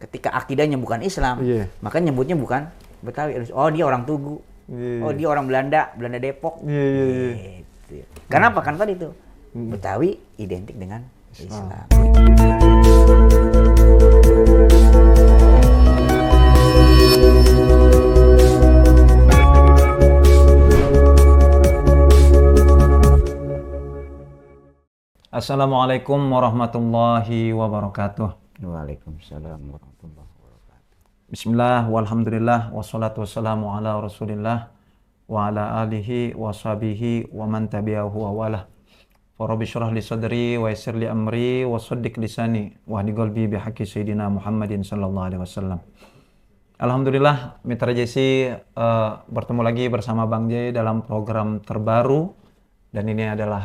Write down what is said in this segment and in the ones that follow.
ketika akidahnya bukan Islam, maka nyebutnya bukan Betawi. Oh dia orang Tugu, oh dia orang Belanda Depok. Gitu. Karena apa? Kan tadi itu Betawi identik dengan Islam. Assalamualaikum warahmatullahi wabarakatuh. Waalaikumsalam warahmatullahi wabarakatuh. Bismillah, walhamdulillah, wassalatu wassalamu ala rasulillah wa ala alihi wa sahbihi wa man tabi'ahu wa walah. Rabbi syrah li sadri wa yassir li amri wa saddiq lisani wa hdi qalbi bihaqqi sayyidina Muhammadin sallallahu alaihi wasallam. Alhamdulillah, Mitra JC bertemu lagi bersama Bang J dalam program terbaru. Dan ini adalah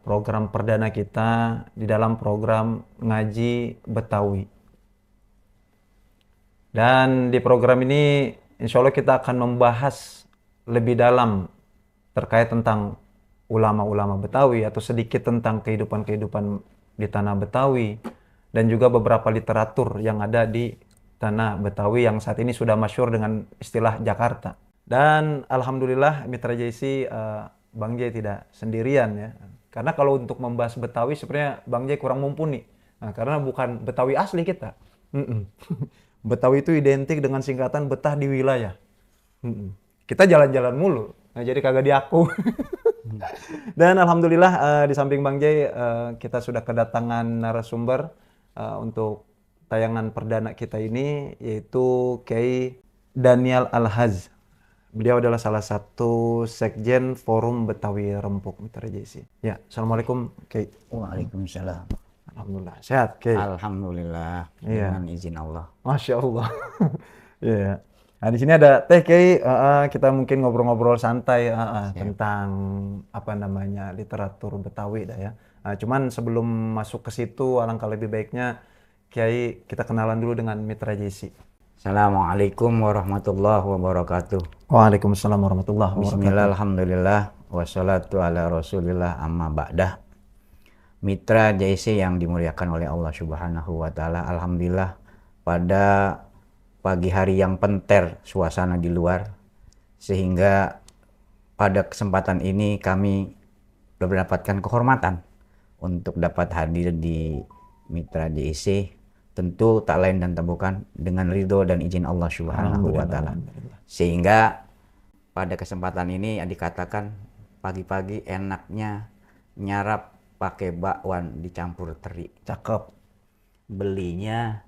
program perdana kita di dalam program Ngaji Betawi. Dan di program ini insya Allah kita akan membahas lebih dalam terkait tentang ulama-ulama Betawi atau sedikit tentang kehidupan-kehidupan di tanah Betawi dan juga beberapa literatur yang ada di tanah Betawi yang saat ini sudah masyhur dengan istilah Jakarta. Dan alhamdulillah Mitra JC Bang J tidak sendirian ya. Karena kalau untuk membahas Betawi sebenarnya Bang J kurang mumpuni. Nah, karena bukan Betawi asli kita. Betawi itu identik dengan singkatan betah di wilayah. Kita jalan-jalan mulu. Nah, jadi kagak diaku. Dan alhamdulillah di samping Bang J kita sudah kedatangan narasumber untuk tayangan perdana kita ini yaitu Kiai Daniel Al-Haz. Beliau adalah salah satu sekjen Forum Betawi Rempuk Mitra JC. Ya, assalamualaikum Kiai. Waalaikumsalam. Alhamdulillah sehat Kiai. Alhamdulillah dengan izin Allah. Masya Allah. Ya. Nah di sini ada Teh Kiai. Kita mungkin ngobrol-ngobrol santai tentang apa namanya literatur Betawi dah ya. Cuman sebelum masuk ke situ, alangkah lebih baiknya Kiai kita kenalan dulu dengan Mitra JC. Assalamualaikum warahmatullahi wabarakatuh. Waalaikumsalam warahmatullahi wabarakatuh. Bismillah, alhamdulillah, wassalatu ala rasulillah amma ba'dah. Mitra JC yang dimuliakan oleh Allah Subhanahu wa Ta'ala, alhamdulillah pada pagi hari yang penter suasana di luar, sehingga pada kesempatan ini kami mendapatkan kehormatan untuk dapat hadir di Mitra JC. Tentu tak lain dan tak bukan dengan ridho dan izin Allah Subhanahu wa Ta'ala. Sehingga pada kesempatan ini dikatakan pagi-pagi enaknya nyarap pakai bakwan dicampur teri. Cakep. Belinya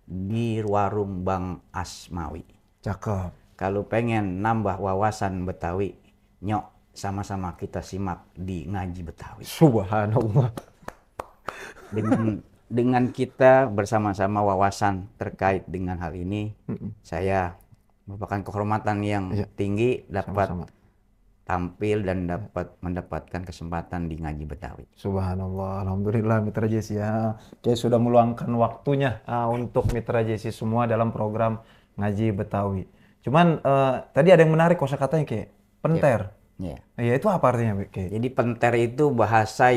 di warung Bang Asmawi. Cakep. Kalau pengen nambah wawasan Betawi, nyok sama-sama kita simak di Ngaji Betawi. Subhanallah. Dengan kita bersama-sama wawasan terkait dengan hal ini, saya merupakan kehormatan yang tinggi dapat tampil dan dapat mendapatkan kesempatan di Ngaji Betawi. Subhanallah, alhamdulillah Mitra JC ya. Kiai sudah meluangkan waktunya untuk Mitra JC semua dalam program Ngaji Betawi. Cuman tadi ada yang menarik kosakatanya Kiai, penter. Iya. Iya, itu apa artinya Kiai? Jadi penter itu bahasa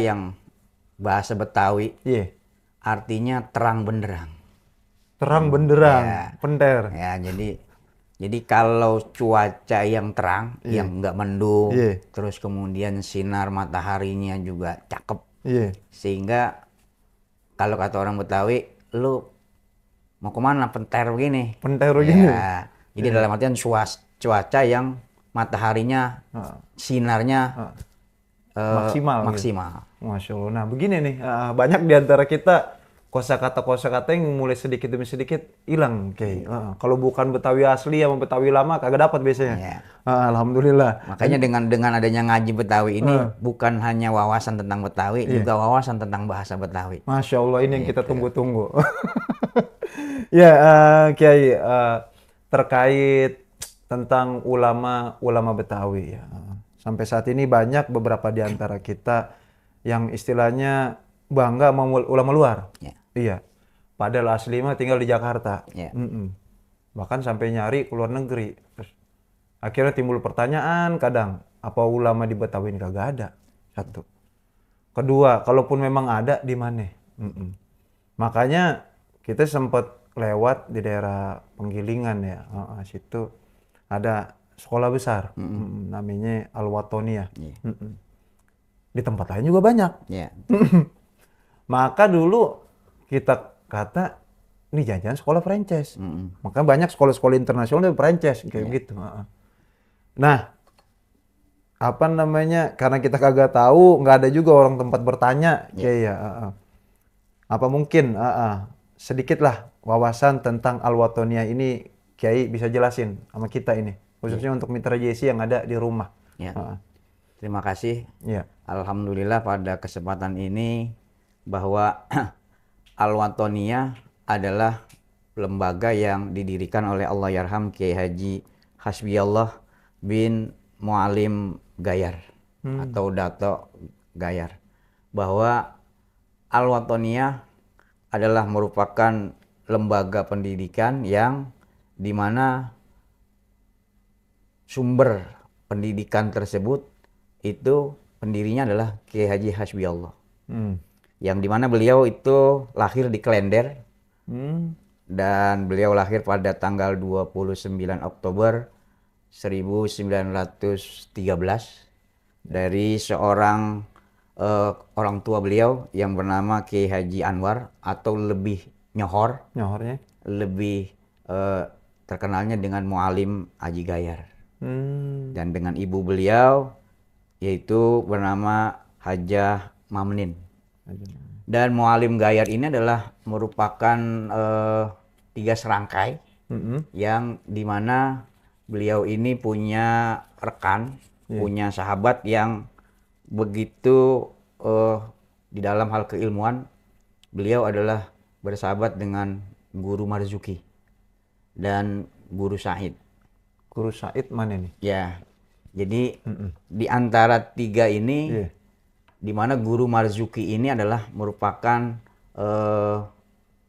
Betawi. Iya. Artinya terang benderang. Terang benderang, penter. Ya, jadi kalau cuaca yang terang, yang nggak mendung, terus kemudian sinar mataharinya juga cakep, sehingga kalau kata orang Betawi, lu mau kemana penter begini? Penter begini. Ya, jadi dalam artian cuaca yang mataharinya, sinarnya maksimal. Masya Allah. Nah begini nih, banyak di antara kita kosakata yang mulai sedikit demi sedikit hilang kayak. Kalau bukan Betawi asli sama Betawi lama kagak dapat biasanya. Alhamdulillah. Makanya dengan adanya Ngaji Betawi ini bukan hanya wawasan tentang Betawi, juga wawasan tentang bahasa Betawi. Masya Allah, ini yang kita tunggu-tunggu. Ya Kiai, terkait tentang ulama Betawi ya. Sampai saat ini banyak beberapa di antara kita yang istilahnya bangga sama ulama luar. Iya. Padahal asli mah tinggal di Jakarta. Bahkan sampai nyari ke luar negeri. Terus akhirnya timbul pertanyaan kadang, apa ulama di Betawi ini kagak ada? Satu. Kedua, kalaupun memang ada di mana? Makanya kita sempat lewat di daerah Penggilingan ya. Situ ada sekolah besar, namanya Al-Watonia. Iya. Di tempat lain juga banyak. Iya. Maka dulu kita kata ini jangan-jangan sekolah franchise. Maka banyak sekolah-sekolah internasional dari franchise kayak gitu. Nah, apa namanya? Karena kita kagak tahu, nggak ada juga orang tempat bertanya, kayak ya. Apa mungkin sedikit lah wawasan tentang Al-Watonia ini, Kiai bisa jelasin sama kita ini, khususnya untuk mitra JC yang ada di rumah. Ya. Terima kasih. Ya. Alhamdulillah pada kesempatan ini bahwa Al-Watonia adalah lembaga yang didirikan oleh Allahyarham Kiai Haji Hasbiyallah bin Mualim Gayar atau Dato Gayar, bahwa Al-Watonia adalah merupakan lembaga pendidikan yang dimana sumber pendidikan tersebut itu pendirinya adalah Kiai Haji Hasbiyallah, yang dimana beliau itu lahir di Klender, dan beliau lahir pada tanggal 29 Oktober 1913 dari seorang orang tua beliau yang bernama Kiai Haji Anwar, atau lebih Nyohornya lebih terkenalnya dengan Mualim Haji Gayar. Dan dengan ibu beliau yaitu bernama Hajah Mamnin. Dan Mualim Gayar ini adalah merupakan 3 serangkai yang dimana beliau ini punya rekan, punya sahabat yang begitu di dalam hal keilmuan. Beliau adalah bersahabat dengan Guru Marzuki dan Guru Said. Guru Said mana nih? Ya, jadi di antara 3 ini, di mana Guru Marzuki ini adalah merupakan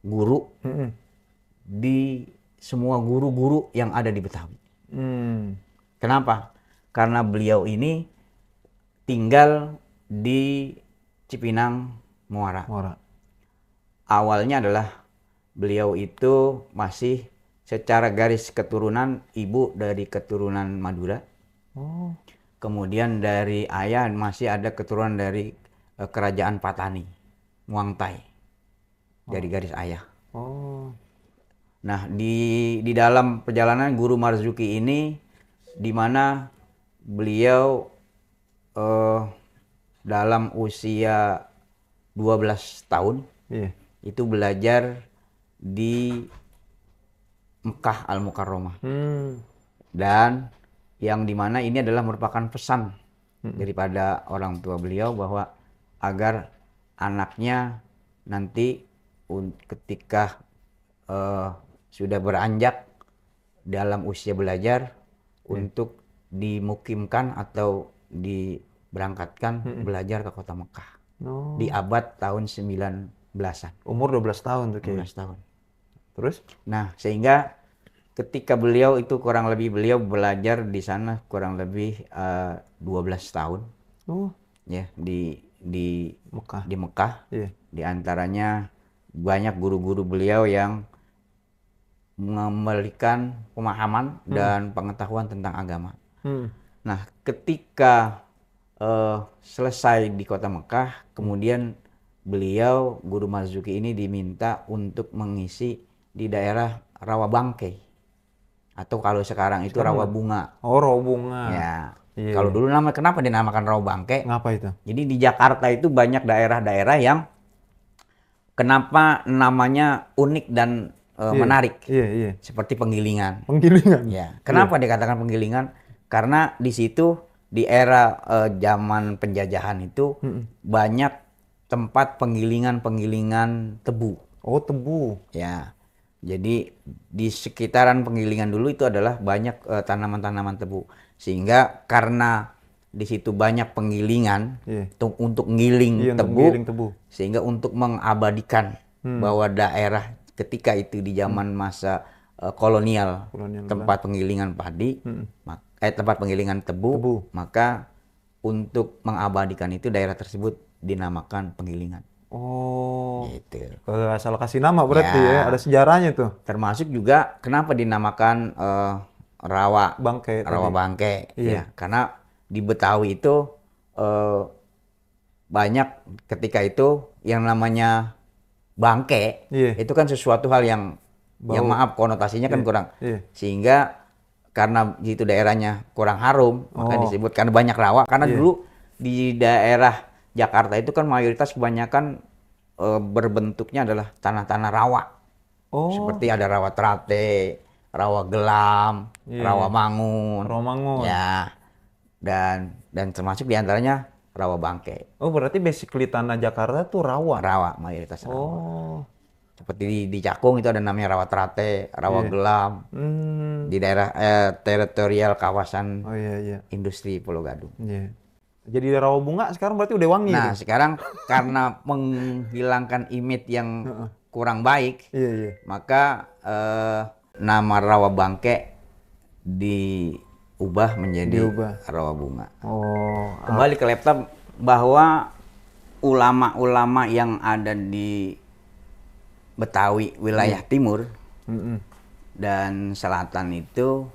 guru di semua guru-guru yang ada di Betawi. Kenapa? Karena beliau ini tinggal di Cipinang, Muara. Awalnya adalah beliau itu masih secara garis keturunan ibu dari keturunan Madura. Kemudian dari ayah masih ada keturunan dari kerajaan Patani, Muangtai, dari garis ayah. Nah, di dalam perjalanan Guru Marzuki ini, di mana beliau dalam usia 12 tahun itu belajar di Mekah Al-Mukarramah. Dan yang dimana ini adalah merupakan pesan daripada orang tua beliau bahwa agar anaknya nanti ketika sudah beranjak dalam usia belajar untuk dimukimkan atau diberangkatkan belajar ke kota Mekah di abad tahun 19-an. Umur 12 tahun tuh, Kiai. 12 tahun. Terus? Nah, sehingga ketika beliau itu beliau belajar di sana kurang lebih 12 tahun. Ya, di Mekah. Di Mekah. Di antaranya banyak guru-guru beliau yang memberikan pemahaman dan pengetahuan tentang agama. Nah, ketika selesai di kota Mekah, kemudian beliau, Guru Marzuki ini diminta untuk mengisi di daerah Rawabangkei, atau kalau sekarang itu Rawabunga. Rawabunga. Ya. Kalau dulu kenapa dinamakan Rawabangkei? Ngapa itu? Jadi di Jakarta itu banyak daerah-daerah yang kenapa namanya unik dan menarik. Seperti Penggilingan. Ya. Kenapa dikatakan Penggilingan? Karena di situ di era zaman penjajahan itu banyak tempat penggilingan tebu. Tebu. Ya. Jadi di sekitaran Penggilingan dulu itu adalah banyak tanaman-tanaman tebu. Sehingga karena di situ banyak penggilingan untuk ngiling tebu, sehingga untuk mengabadikan bahwa daerah ketika itu di zaman masa kolonial tempat penggilingan padi, tempat penggilingan tebu, maka untuk mengabadikan itu daerah tersebut dinamakan Penggilingan. Oh, Gitu. asal kasih nama berarti ya, Ya, ada sejarahnya tuh. termasuk juga kenapa dinamakan rawa Bangkai rawa tadi. bangke Iya. ya, karena di Betawi itu eh, banyak ketika itu yang namanya bangke Iya, itu kan sesuatu hal yang bau. maaf konotasinya kan Iya. kurang, Iya. sehingga karena itu daerahnya kurang harum maka Oh, disebut karena banyak rawa, karena iya. dulu di daerah Jakarta itu kan mayoritas kebanyakan berbentuknya adalah tanah-tanah rawa, Oh, seperti ada rawa Terate, rawa Gelam, iya, rawa iya. Mangun, Romangun. ya, dan termasuk diantaranya rawa bangke, Oh, berarti basically tanah Jakarta tuh rawa. rawa mayoritas rawa. Oh, Seperti di Cakung itu ada namanya rawa Terate, rawa iya. Gelam, Hmm. di daerah teritorial kawasan Oh iya, iya. industri Pulau Gadung. Iya. Jadi rawa bunga sekarang berarti udah wangi Nah, tuh. sekarang karena menghilangkan image yang Heeh. kurang baik, Iya, iya. maka nama rawa bangke diubah menjadi Diubah. rawa bunga. Oh, Kembali ke laptop, bahwa ulama-ulama yang ada di Betawi wilayah timur mm-mm. dan selatan itu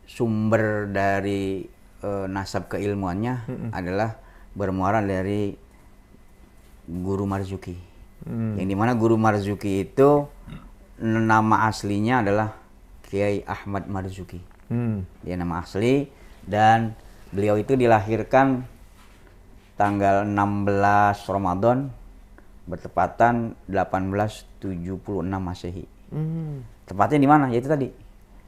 sumber dari nasab keilmuannya adalah bermuara dari Guru Marzuki. Yang dimana Guru Marzuki itu nama aslinya adalah Kiai Ahmad Marzuki. Hmm. Dia nama asli, dan beliau itu dilahirkan tanggal 16 Ramadan bertepatan 1876 Masehi. Hmm. Tepatnya di mana? Yaitu tadi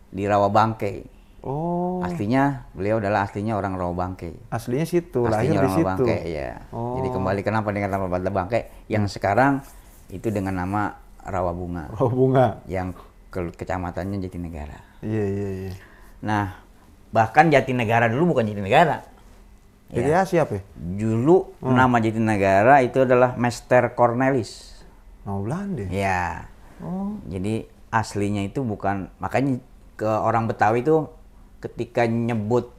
di Rawabangke. Oh, Aslinya beliau adalah orang Rawabangke. aslinya situ, lahir Aslinya di orang situ. Rawabangke ya. Oh. Jadi kembali kenapa dengan nama Bangke yang sekarang itu dengan nama Rawabunga, Oh, bunga. yang kecamatannya Jatinegara. Iya, iya, iya. Nah, bahkan Jatinegara dulu bukan Jatinegara. Jadi Ya. siapa ya? Dulu nama Jatinegara itu adalah Mester Cornelis. Nama Belanda. Ya. Oh, Jadi aslinya itu bukan, makanya ke orang Betawi itu ketika nyebut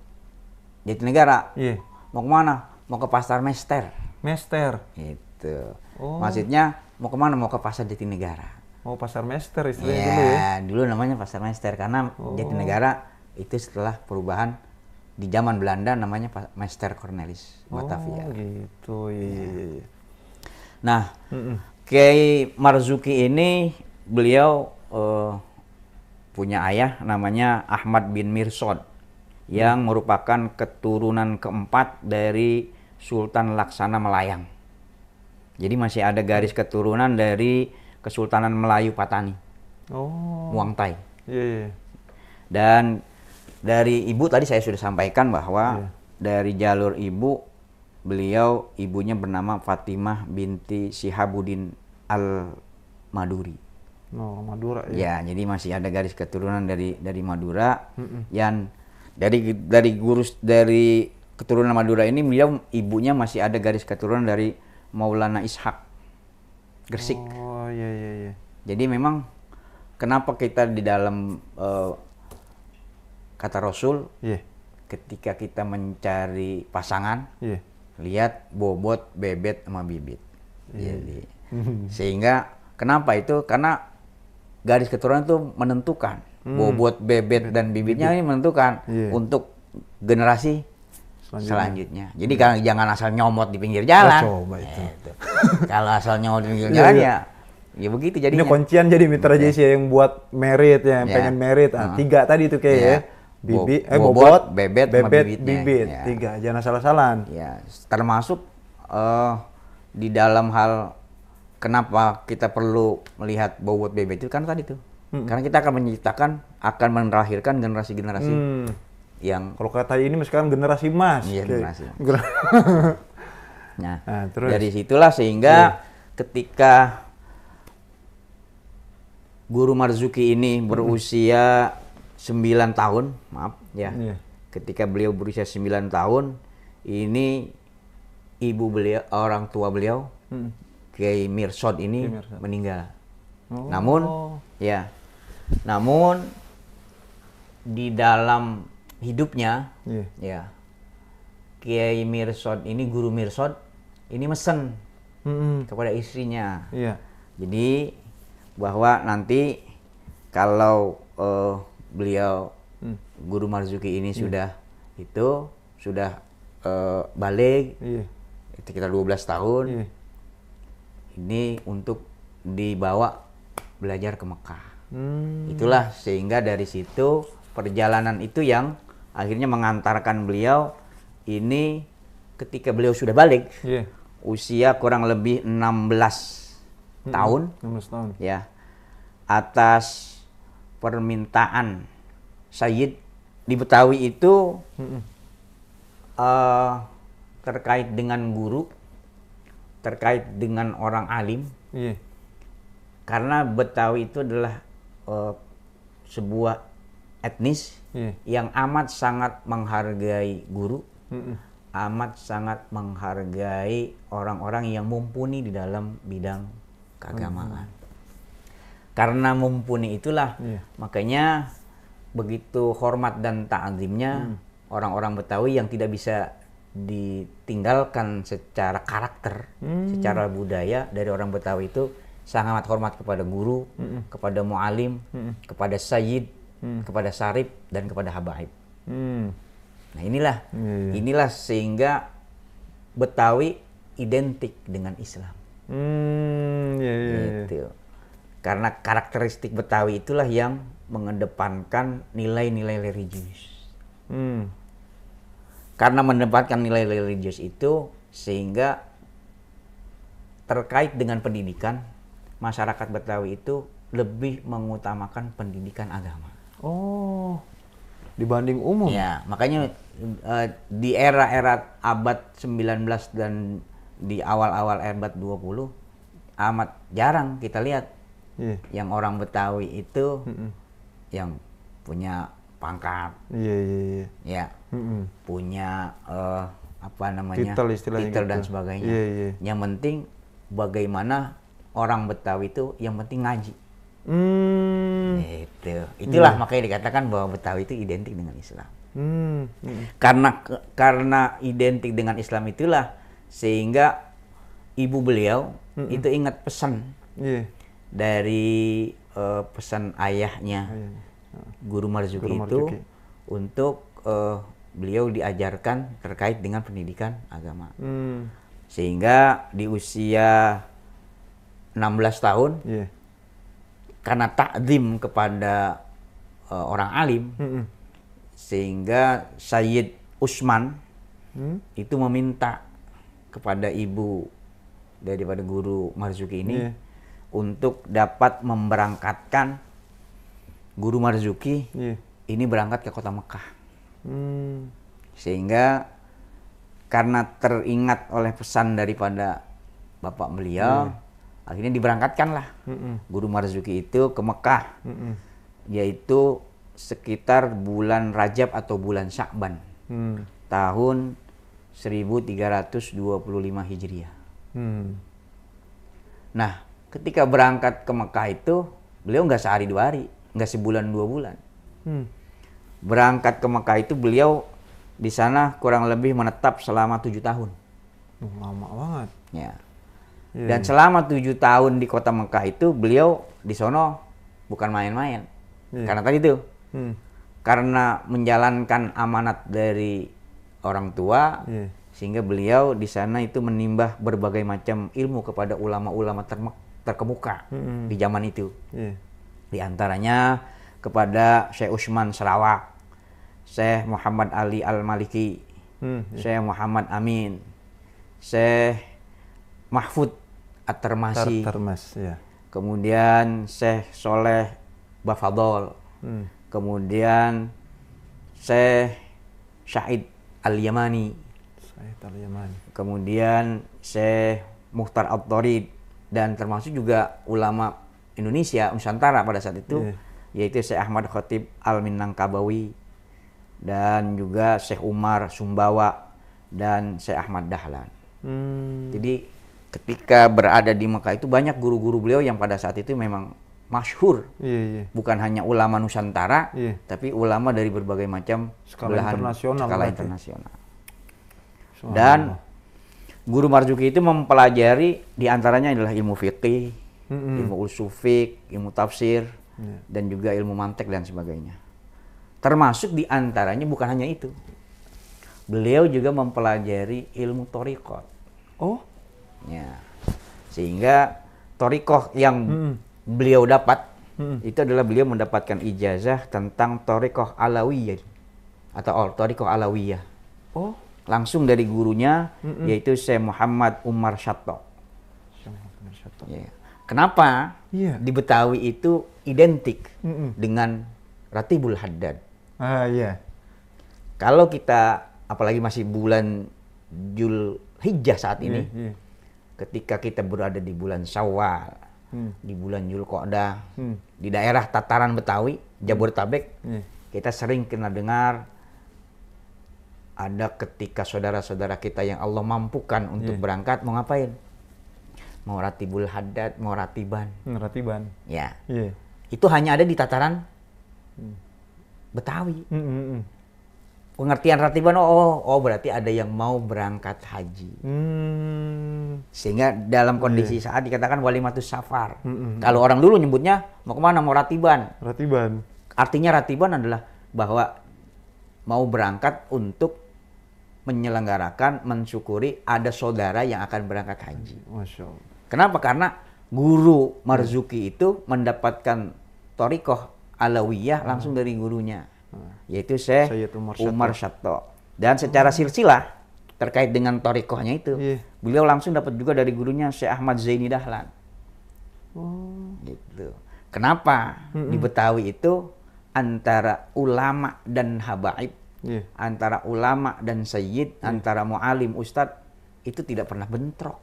Jatinegara, iya. mau kemana? Mau ke Pasar Mester. Mester. Gitu. Oh. Maksudnya mau kemana? Mau ke Pasar Jatinegara. Oh, pasar Mester istilahnya dulu ya. Ya, dulu namanya Pasar Mester karena Jatinegara itu setelah perubahan di zaman Belanda namanya Mester Cornelis Batavia. Oh, gitu. Iya, iya, iya. Nah, Mm-mm. Kiai Marzuki ini beliau punya ayah namanya Ahmad bin Mirsad yang merupakan keturunan keempat dari Sultan Laksana Melayang. Jadi masih ada garis keturunan dari Kesultanan Melayu Patani, Oh, Muang Thai. iya, iya. Dan dari ibu tadi saya sudah sampaikan bahwa Iya. dari jalur ibu, beliau ibunya bernama Fatimah binti Sihabuddin Al-Maduri. Oh, Madura ya. Ya, jadi masih ada garis keturunan dari Madura. Yang dari keturunan Madura ini, beliau ibunya masih ada garis keturunan dari Maulana Ishak Gresik. Oh, iya, iya, iya. Jadi memang kenapa kita di dalam kata Rasul Iya, ketika kita mencari pasangan, iya. lihat bobot, bebet, sama bibit. Jadi, sehingga kenapa itu? Karena garis keturunan itu menentukan. Bobot, bebet, dan bibitnya ini menentukan Iya. untuk generasi Selanjutnya. selanjutnya. Jadi jangan asal nyomot di pinggir jalan. coba itu. Gitu. Kalau asal nyomot di pinggir Iya, jalan iya. ya begitu Ini jadinya. kuncian jadi Mitra JC yang buat merit ya, yang Ya. pengen merit. Ah, tiga tadi tuh kayak Ya. ya. Bobot, Bobot, bebet, sama bibitnya. bibit. Ya. Tiga, jangan salah-salahan. Ya, termasuk di dalam hal kenapa kita perlu melihat bobot bebet itu kan tadi tuh. Karena kita akan menciptakan, akan melahirkan generasi-generasi yang Kalau kata ini sekarang generasi emas. Iya, Oke. generasi. Nah, Nah, terus? dari situlah sehingga ketika Guru Marzuki ini berusia 9 tahun, maaf ya. Iya. Ketika beliau berusia 9 tahun, ini ibu beliau, orang tua beliau, Kiai Mirsad ini Kiai Mirsad. meninggal. Oh. Namun di dalam hidupnya, Iya. ya, Kiai Mirsad ini, Guru Mirsad ini mesen kepada istrinya. Iya. Jadi bahwa nanti kalau beliau Guru Marzuki ini sudah balik, Iya. sekitar 12 tahun, Iya. ini untuk dibawa belajar ke Mekah. Hmm. Itulah sehingga dari situ perjalanan itu yang akhirnya mengantarkan beliau ini ketika beliau sudah balik, Iya. usia kurang lebih 16 tahun, 16 tahun. ya, atas permintaan Sayyid di Betawi itu terkait dengan guru, terkait dengan orang alim, Iya. karena Betawi itu adalah sebuah etnis Iya. yang amat sangat menghargai guru, Mm-mm. amat sangat menghargai orang-orang yang mumpuni di dalam bidang keagamaan. Karena mumpuni itulah, Iya. makanya begitu hormat dan ta'zimnya orang-orang Betawi yang tidak bisa ditinggalkan secara karakter, secara budaya dari orang Betawi itu sangat hormat kepada guru, kepada mu'alim, kepada sayyid, kepada sarip, dan kepada habaib. Nah inilah, inilah sehingga Betawi identik dengan Islam. Iya. Gitu. Karena karakteristik Betawi itulah yang mengedepankan nilai-nilai religius. Karena mengedepankan nilai religius itu sehingga terkait dengan pendidikan, masyarakat Betawi itu lebih mengutamakan pendidikan agama. Oh, dibanding umum. Ya, makanya di era-era abad 19 dan di awal-awal abad 20 amat jarang kita lihat yang orang Betawi itu yang punya pangkat, ya, punya apa namanya, titel dan sebagainya. Yang penting bagaimana orang Betawi itu yang penting ngaji. Itulah makanya dikatakan bahwa Betawi itu identik dengan Islam. Karena identik dengan Islam itulah sehingga ibu beliau itu ingat pesan dari pesan ayahnya Guru Marzuki itu untuk beliau diajarkan terkait dengan pendidikan agama. Sehingga di usia 16 tahun karena takzim kepada orang alim, sehingga Sayyid Usman itu meminta kepada ibu daripada Guru Marzuki ini untuk dapat memberangkatkan Guru Marzuki ini berangkat ke kota Mekah. Sehingga karena teringat oleh pesan daripada bapak beliau, akhirnya diberangkatkanlah Guru Marzuki itu ke Mekah, yaitu sekitar bulan Rajab atau bulan Sya'ban tahun 1325 Hijriah. Nah, ketika berangkat ke Mekah itu beliau nggak sehari dua hari, nggak sebulan 2 bulan. Berangkat ke Mekah itu beliau di sana kurang lebih menetap selama 7 tahun. Lama banget. Ya. Dan selama 7 tahun di kota Mekah itu beliau di sono bukan main-main. Karena tadi itu, karena menjalankan amanat dari orang tua, sehingga beliau di sana itu menimbah berbagai macam ilmu kepada ulama-ulama terkemuka di zaman itu. Di antaranya kepada Syekh Utsman Sarawak, Syekh Muhammad Ali Al-Maliki, Syekh Muhammad Amin, Syekh Mahfud At-Tarmasi, kemudian Syekh Soleh Bafadol, kemudian Syekh Syahid Al-Yamani, kemudian Syekh Mukhtar At-Tarid, dan termasuk juga ulama Indonesia Nusantara pada saat itu, yaitu Syekh Ahmad Khatib Al-Minangkabawi, dan juga Syekh Umar Sumbawa, dan Syekh Ahmad Dahlan. Jadi ketika berada di Mekah itu banyak guru-guru beliau yang pada saat itu memang masyhur, bukan hanya ulama Nusantara, tapi ulama dari berbagai macam skala internasional. Dan Guru Marzuki itu mempelajari diantaranya adalah ilmu fikih, ilmu usul fiqh, ilmu tafsir, dan juga ilmu mantek dan sebagainya. Termasuk diantaranya bukan hanya itu. Beliau juga mempelajari ilmu thariqat. Oh, Ya. Sehingga thariqah yang beliau dapat itu adalah beliau mendapatkan ijazah tentang thariqah Alawiyah atau thariqah Alawiyah. oh, Langsung dari gurunya yaitu Syekh Muhammad Umar Syattaq. Ya. Kenapa Iya. di Betawi itu identik dengan Ratibul Haddad? Ah, iya. Kalau kita apalagi masih bulan Zulhijjah saat ini, Iya. ketika kita berada di bulan Syawal, di bulan Zulqa'dah, di daerah tataran Betawi, Jabodetabek, kita sering kena dengar ada ketika saudara-saudara kita yang Allah mampukan untuk berangkat, mau ngapain? Mau Ratibul Haddad, mau Ratiban. Ratiban. Ya, Iya. itu hanya ada di tataran Betawi. Pengertian Ratiban, oh berarti ada yang mau berangkat haji. Sehingga dalam kondisi saat dikatakan walimatus safar. Kalau orang dulu nyebutnya mau kemana? Mau Ratiban. Ratiban. Artinya Ratiban adalah bahwa mau berangkat untuk menyelenggarakan, mensyukuri ada saudara yang akan berangkat haji. Masya Allah. Kenapa? Karena guru Marzuki itu mendapatkan thariqah Alawiyah langsung dari gurunya, yaitu Syekh Sayyid Umar Syattaq. Dan secara silsilah terkait dengan thariqahnya itu, beliau langsung dapat juga dari gurunya Syekh Ahmad Zaini Dahlan. Gitu. Kenapa di Betawi itu antara ulama dan habaib, antara ulama dan sayyid, antara mu'alim, ustadz, itu tidak pernah bentrok.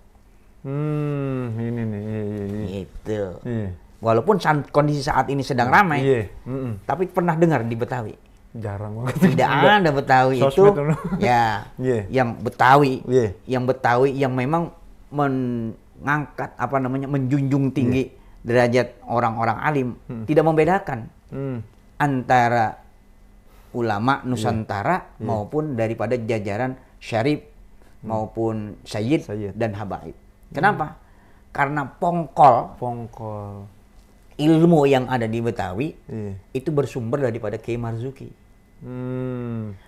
Ini nih. Gitu. Iya. Walaupun kondisi saat ini sedang ramai, tapi pernah dengar di Betawi? Jarang banget. Tidak ada Betawi itu, ya, yang Betawi, yang memang mengangkat menjunjung tinggi derajat orang-orang alim, tidak membedakan antara ulama Nusantara maupun daripada jajaran syarif maupun sayyid dan habaib. Kenapa? Karena pongkol ilmu yang ada di Betawi itu bersumber daripada Kiai Marzuki.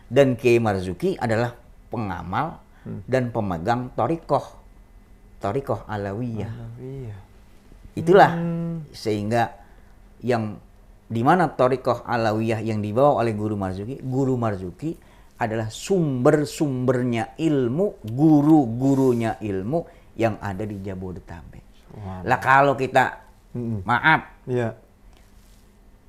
Dan Kiai Marzuki adalah pengamal dan pemegang thariqah Alawiyah. Itulah sehingga yang di mana thariqah Alawiyah yang dibawa oleh Guru Marzuki adalah sumber-sumbernya ilmu, guru-gurunya ilmu yang ada di Jabodetabek. Lah kalau kita maaf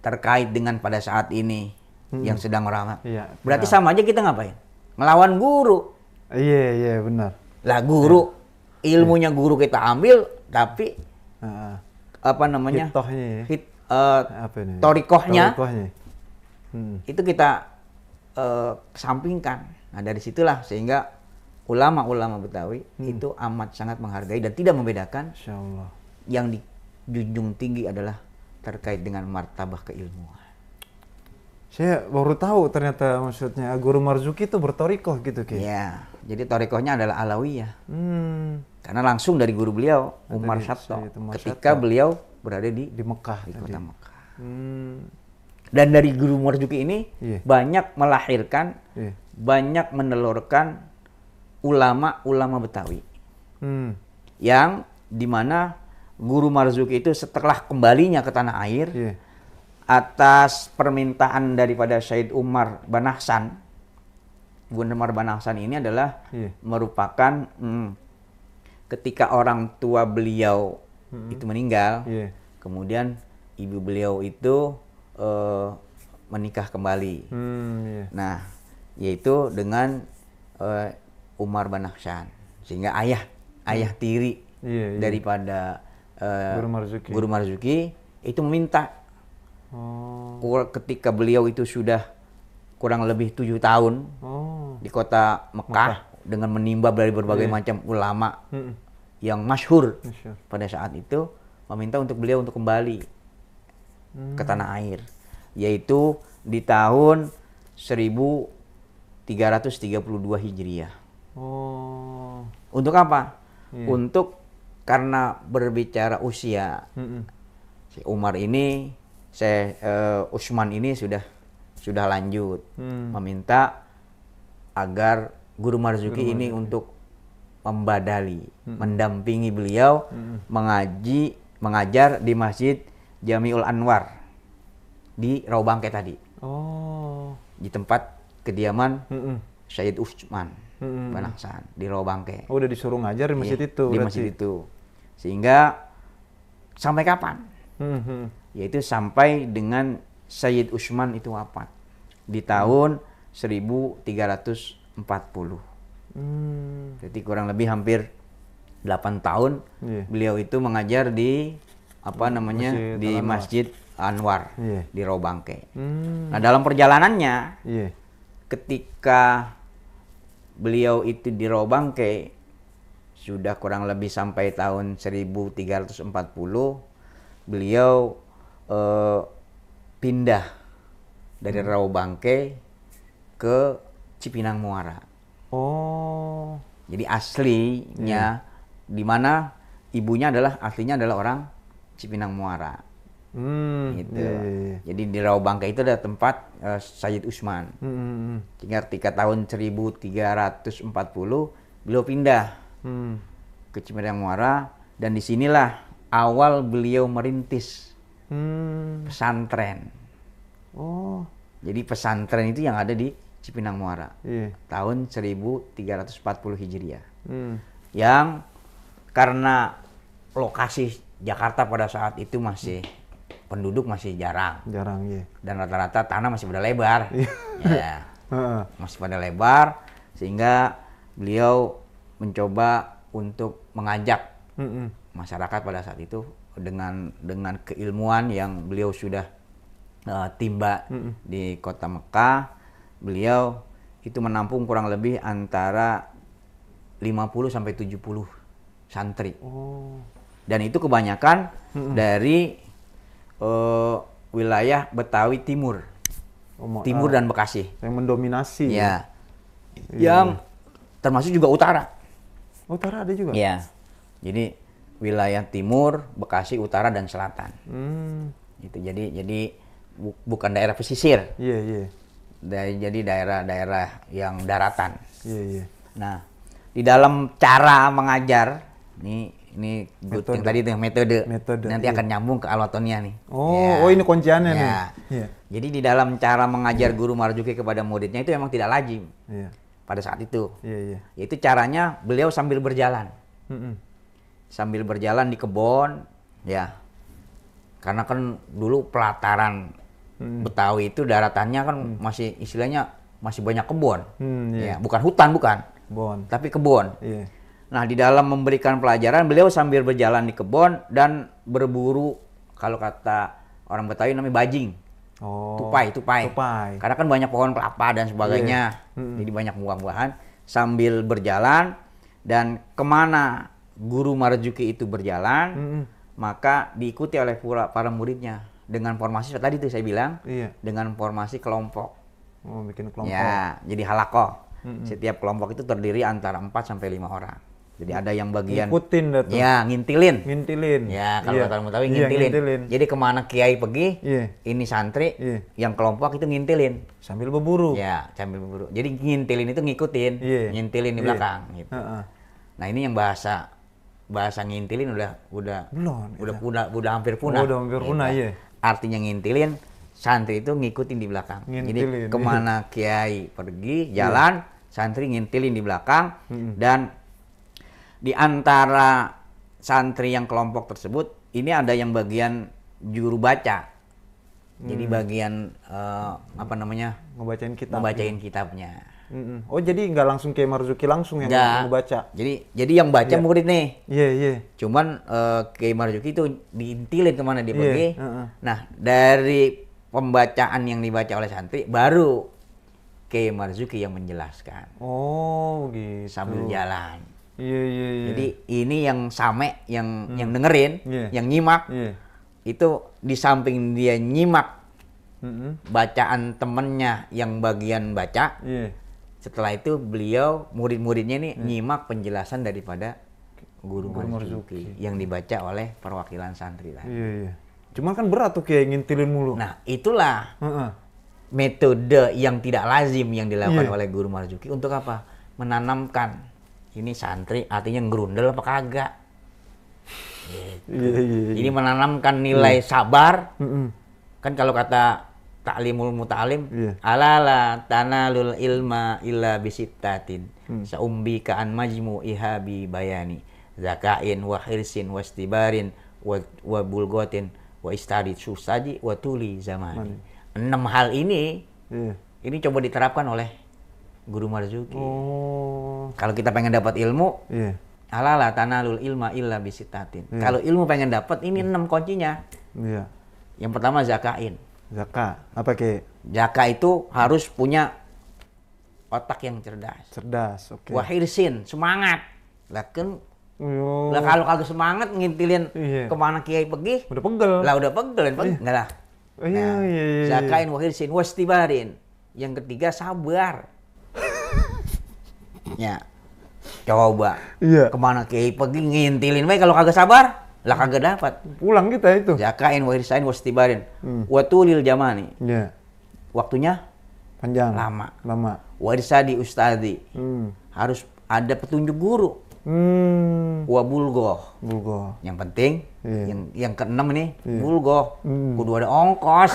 terkait dengan pada saat ini yang sedang ramai, berarti sama aja kita ngapain? Ngelawan guru. Iya benar. Lah guru, ilmunya guru kita ambil, tapi hitohnya thariqahnya itu kita sampingkan. Nah dari situlah sehingga ulama-ulama Betawi itu amat sangat menghargai dan tidak membedakan. Insya Allah. Yang dijunjung tinggi adalah terkait dengan martabah keilmuan. Saya baru tahu ternyata maksudnya Guru Marzuki itu berthariqah gitu Ki. Ya, jadi thariqahnya adalah Alawiyah. Karena langsung dari guru beliau Umar Syattaq ketika beliau berada di Mekah, di kota Mekah. Dan dari Guru Marzuki ini banyak melahirkan, banyak menelurkan ulama-ulama Betawi. Yang dimana Guru Marzuki itu setelah kembalinya ke tanah air, atas permintaan daripada Syed Umar Banahsan. Umar Banahsan ini adalah merupakan ketika orang tua beliau itu meninggal, kemudian ibu beliau itu menikah kembali. Nah, yaitu dengan Umar Banahsan, sehingga ayah tiri daripada Guru Marzuki itu meminta ketika beliau itu sudah kurang lebih 7 tahun di kota Mekah dengan menimba dari berbagai macam ulama yang masyhur pada saat itu, meminta untuk beliau untuk kembali ke tanah air, yaitu di tahun 1332 Hijriah. Untuk apa? Iya. Untuk karena berbicara usia, si Umar ini, Utsman ini sudah lanjut, meminta agar Guru Marzuki ini untuk membadali, mendampingi beliau mengajar di Masjid Jamiul Anwar di Rawabangke tadi, di tempat kediaman Sayyid Utsman bin Hasan di Rawabangke. Udah disuruh ngajar di masjid itu. Di masjid itu. Sehingga sampai kapan? Yaitu sampai dengan Sayyid Utsman itu wafat di tahun 1340. Jadi kurang lebih hampir 8 tahun beliau itu mengajar di Masjid Anwar di Rawabangke. Nah, dalam perjalanannya ketika beliau itu di Rawabangke sudah kurang lebih sampai tahun 1340, beliau pindah dari Rawabangke ke Cipinang Muara. Jadi aslinya di mana ibunya aslinya adalah orang Cipinang Muara. Gitu. Jadi di Rawabangke itu ada tempat Sayyid Utsman. Sehingga ketika tahun 1340 beliau pindah ke Cipinang Muara, dan disinilah awal beliau merintis pesantren. Jadi pesantren itu yang ada di Cipinang Muara tahun 1340 Hijriah. Yang karena lokasi Jakarta pada saat itu penduduk masih jarang, dan rata-rata tanah masih pada lebar, masih pada lebar, sehingga beliau mencoba untuk mengajak masyarakat pada saat itu dengan keilmuan yang beliau sudah timba di kota Mekah. Beliau itu menampung kurang lebih antara 50 sampai 70 santri. Dan itu kebanyakan dari wilayah Betawi Timur. Timur dan Bekasi. Yang mendominasi. Ya. Yang termasuk juga utara. Utara ada juga? Ya. Jadi wilayah Timur, Bekasi, Utara, dan Selatan. Gitu. Jadi bukan daerah pesisir. Jadi daerah-daerah yang daratan. Nah, di dalam cara mengajar, ini yang tadi itu metode. Nanti akan nyambung ke Al-Watoniyah nih. Ini kunciannya nih. Jadi di dalam cara mengajar Guru Marzuki kepada muridnya itu memang tidak lazim pada saat itu. Yaitu caranya beliau sambil berjalan. Sambil berjalan di kebun, ya. Karena kan dulu pelataran Betawi itu daratannya kan masih istilahnya masih banyak kebun. Ya, bukan hutan, tapi kebun. Nah, di dalam memberikan pelajaran, beliau sambil berjalan di kebun dan berburu, kalau kata orang Betawi namanya bajing. Tupai. Karena kan banyak pohon kelapa dan sebagainya. Jadi banyak buah-buahan. Sambil berjalan, dan kemana Guru Marzuki itu berjalan, maka diikuti oleh para muridnya dengan formasi tadi itu saya bilang, dengan formasi kelompok. Bikin kelompok. Ya, jadi halakoh. Setiap kelompok itu terdiri antara 4 sampai 5 orang. Jadi ada yang bagian ngikutin dah tuh. Ya, ngintilin. Ya, kalau kata Betawi ngintilin. Jadi kemana kiai pergi, ini santri, yang kelompok itu ngintilin. Sambil berburu. Ya, sambil berburu. Jadi ngintilin itu ngikutin, ngintilin di belakang gitu. Nah, ini yang bahasa ngintilin udah hampir punah. Udah hampir punah, Artinya ngintilin, santri itu ngikutin di belakang. Jadi kemana kiai pergi jalan, santri ngintilin di belakang. Dan di antara santri yang kelompok tersebut, ini ada yang bagian juru baca. Jadi bagian ngebacain kitabnya. Jadi nggak langsung Kiai Marzuki langsung yang membaca. Jadi yang baca murid nih. Cuman Kiai Marzuki itu diintilin kemana dia pergi. Nah, dari pembacaan yang dibaca oleh santri, baru Kiai Marzuki yang menjelaskan. Gitu. Sambil jalan. Jadi ini yang yang dengerin, yang nyimak, itu di samping dia nyimak bacaan temennya yang bagian baca, Setelah itu beliau murid-muridnya ini nyimak penjelasan daripada Guru Marzuki yang dibaca oleh perwakilan santri tadi. Iya, iya. Cuman kan berat tuh kayak ngintilin mulu. Nah, itulah metode yang tidak lazim yang dilakukan oleh Guru Marzuki untuk apa? Menanamkan ini santri artinya ngerundel apa kagak. Gitu. Iya. Jadi menanamkan nilai sabar. Kan kalau kata Ta'limul Muta'alim, alala tanalul ilma illa bisittatin. Saumbi ka'an majmu ihabi bayani. Zakain wa hirsin wa istibarin wa bulgotin wa istadid susaji wa tuli zamani. 6 hal ini coba diterapkan oleh Guru Marzuki. Kalau kita pengen dapat ilmu, alala tanalul ilma illa bisittatin. Kalau ilmu pengen dapat, ini 6 kuncinya. Yang pertama zakain. Zaka, apa ke? Zaka itu harus punya otak yang cerdas. Cerdas, oke. Wahirsin, semangat. Lah kalau kagak semangat ngintilin kemana kiai pergi, udah pegel. Lah udah pegel, enggak lah. Iya. Zakain wahirsin wastibarin. Yang ketiga sabar. Ya. Coba. Kemana kiai pergi ngintilin baik kalau kagak sabar. Lah kagak dapat. Pulang kita itu. Zakain wa hirsain wastibarin. Wa tulil jamani. Waktunya panjang. Lama. Wa irsadi ustadi. Harus ada petunjuk guru. Wa bulgoh. Yang penting yang keenam ini bulgoh. Kudu ada ongkos.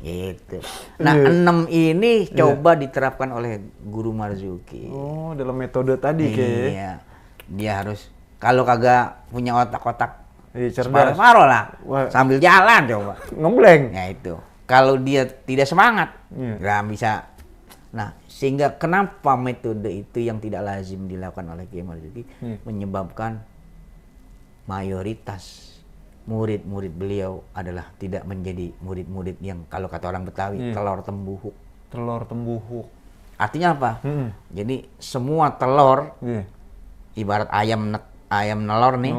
Gitu. Nah, 6 ini coba diterapkan oleh Guru Marzuki. Oh, dalam metode tadi Iya. Dia harus kalau kagak punya otak-otak cerdas, separuh lah. Sambil jalan coba. Ngembleng. Ya itu. Kalau dia tidak semangat, nggak bisa. Nah, sehingga kenapa metode itu yang tidak lazim dilakukan oleh Kiai Marzuki menyebabkan mayoritas murid-murid beliau adalah tidak menjadi murid-murid yang kalau kata orang Betawi telur tembuhuk. Telur tembuhuk. Artinya apa? Jadi semua telur ibarat ayam nelor nih,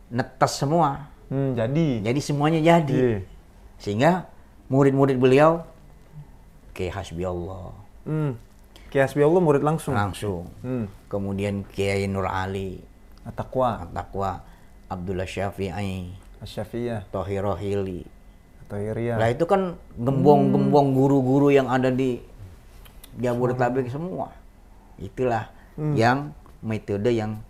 netes semua. Jadi semuanya jadi. Sehingga murid-murid beliau kayak Hasbi Allah. Kiai Hasbi Allah murid langsung. Kemudian Kiai Nur Ali, At-Taqwa, Abdullah Syafi'i, Asy-Syafi'iyah, Tohirohili. Tohiriyah. Lah itu kan gembong-gembong guru-guru yang ada di Jabodetabek semua. Itulah yang metode yang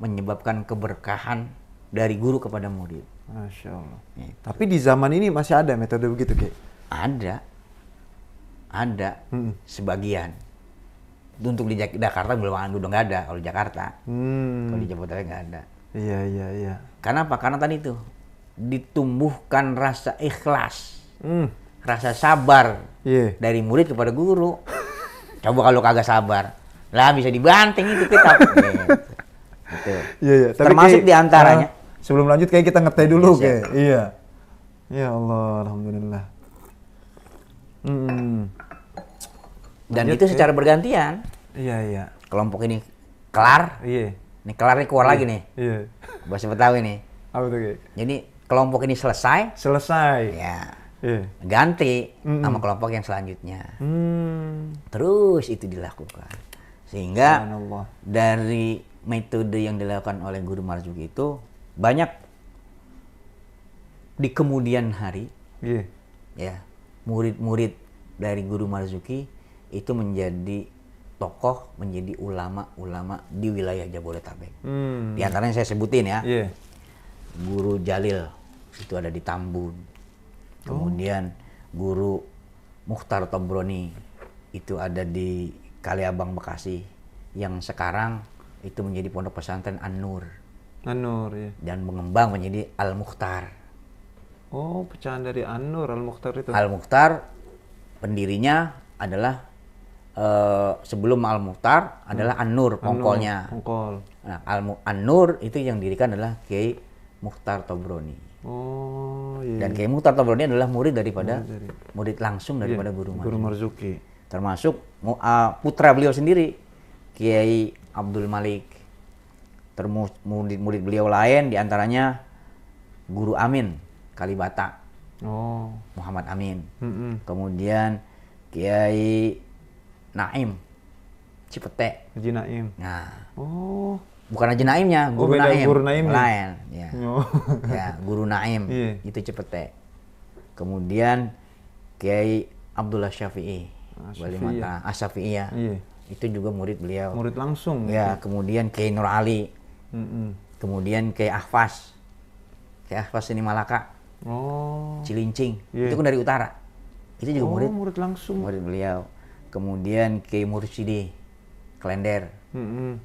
menyebabkan keberkahan dari guru kepada murid. Masya Allah. Tapi di zaman ini masih ada metode begitu, Ki? Ada. Sebagian. Untuk di Jakarta belum udah nggak ada. Kalau di Jakarta, kalau di Jabodetabek nggak ada. Iya. Karena apa? Karena tadi itu ditumbuhkan rasa ikhlas, rasa sabar dari murid kepada guru. Coba kalau kagak sabar, lah bisa dibanting itu kitab. Gitu. Iya. Termasuk diantaranya. Sebelum lanjut kayak kita ngeteh dulu, kayak. Iya. Ya Allah, alhamdulillah. Dan itu secara bergantian. Iya. Kelompok ini kelar. Nih kelar nih keluar lagi nih. Bahasa Betawi nih. Apa tuh, Ki? Jadi kelompok ini selesai. Ya. Ganti sama kelompok yang selanjutnya. Terus itu dilakukan. Sehingga dari metode yang dilakukan oleh Guru Marzuki itu banyak di kemudian hari ya murid-murid dari Guru Marzuki itu menjadi tokoh, menjadi ulama-ulama di wilayah Jabodetabek. Di antaranya saya sebutin ya. Guru Jalil itu ada di Tambun. Kemudian Guru Mukhtar Tobroni itu ada di Kaliabang, Bekasi. Yang sekarang itu menjadi pondok pesantren An-Nur. Dan mengembang menjadi Al-Mukhtar. Oh, pecahan dari An-Nur, Al-Mukhtar itu. Al-Mukhtar pendirinya adalah sebelum Al-Mukhtar adalah An-Nur, pongkolnya. Nah, An-Nur itu yang dirikan adalah Kiai Mukhtar Tobroni. Dan Kiai Mukhtar Tobroni adalah murid daripada murid langsung daripada Guru Marzuki. Termasuk putra beliau sendiri, Kiai Abdul Malik. Murid beliau lain diantaranya Guru Amin Kalibata, Muhammad Amin. Kemudian Kiai Naim Cipete. Haji Naim. Nah, Oh. bukan Haji Naimnya, Guru beda Naim. Guru Naimnya. Lain, ya. Oh. Ya, Guru Naim. Iya. Itu Cipete. Kemudian Kiai Abdullah Syafi'i. Wali Mata Asyafi'iyah. Iya. Itu juga murid beliau. Murid langsung. Ya, kemudian Kiai Nur Ali. Mm-mm. Kemudian Kiai Ahfas. Kiai Ahfas ini Malaka, Oh. Cilincing. Iya. Itu kan dari utara. Itu juga Oh, murid murid langsung. murid beliau. Kemudian Kiai Mursyidi Klender. Mm-mm.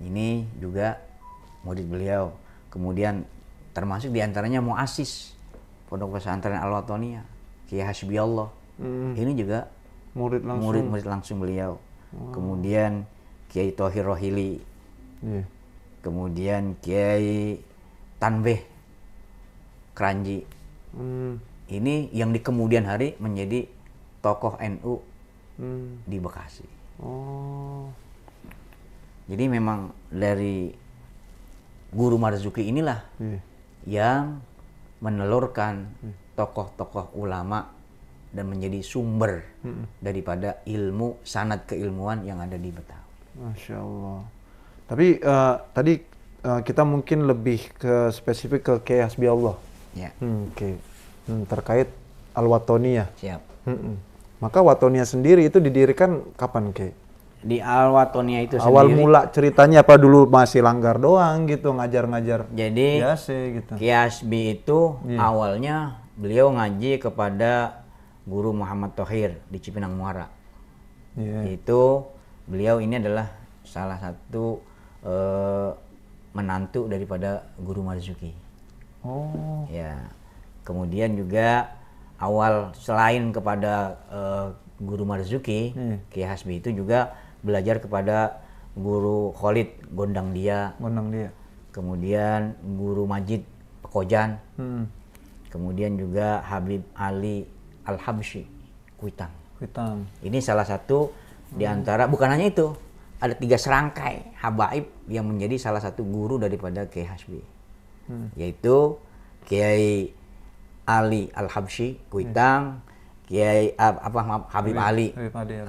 Ini juga murid beliau. Kemudian termasuk diantaranya muassis Pondok Pesantren Al-Watoniyah, Kiai Hasbiyallah. Mm-mm. Ini juga Murid langsung. murid-murid langsung beliau. Kemudian Kiai Thohir Rohili. Iya. Kemudian Kiai Tanbeh Kranji. Mm. Ini yang di kemudian hari menjadi tokoh NU Mm. di Bekasi. Oh. Jadi memang dari Guru Marzuki inilah Iya. yang menelurkan tokoh-tokoh ulama dan menjadi sumber daripada ilmu sanad keilmuan yang ada di Betawi. Masya Allah. Tapi tadi kita mungkin lebih ke spesifik ke Kiai Hasbiyallah. Ya, Oke. Terkait Al-Watoniyah. siap. Maka Watoniyah sendiri itu didirikan kapan, Kiai? Di Al-Watoniyah itu Awal sendiri, mula ceritanya apa dulu masih langgar doang gitu, ngajar-ngajar jadi biasa gitu. Kiai Hasbi itu awalnya beliau ngaji kepada Guru Muhammad Thohir di Cipinang Muara. Iya. Itu beliau ini adalah salah satu menantu daripada Guru Marzuki. Oh. Ya, kemudian juga awal selain kepada Guru Marzuki, Kiai Hasbi itu juga belajar kepada Guru Khalid Gondang Dia, Gondang dia. kemudian Guru Majid Pekojan, Hmm. kemudian juga Habib Ali Al-Habsyi Kuitang. Hitam. Ini salah satu di antara, bukan hanya itu, ada 3 serangkai habaib yang menjadi salah satu guru daripada Kiai Hasbi, yaitu Kiai Ali Al-Habsyi Kuitang, Kiai Habib Ali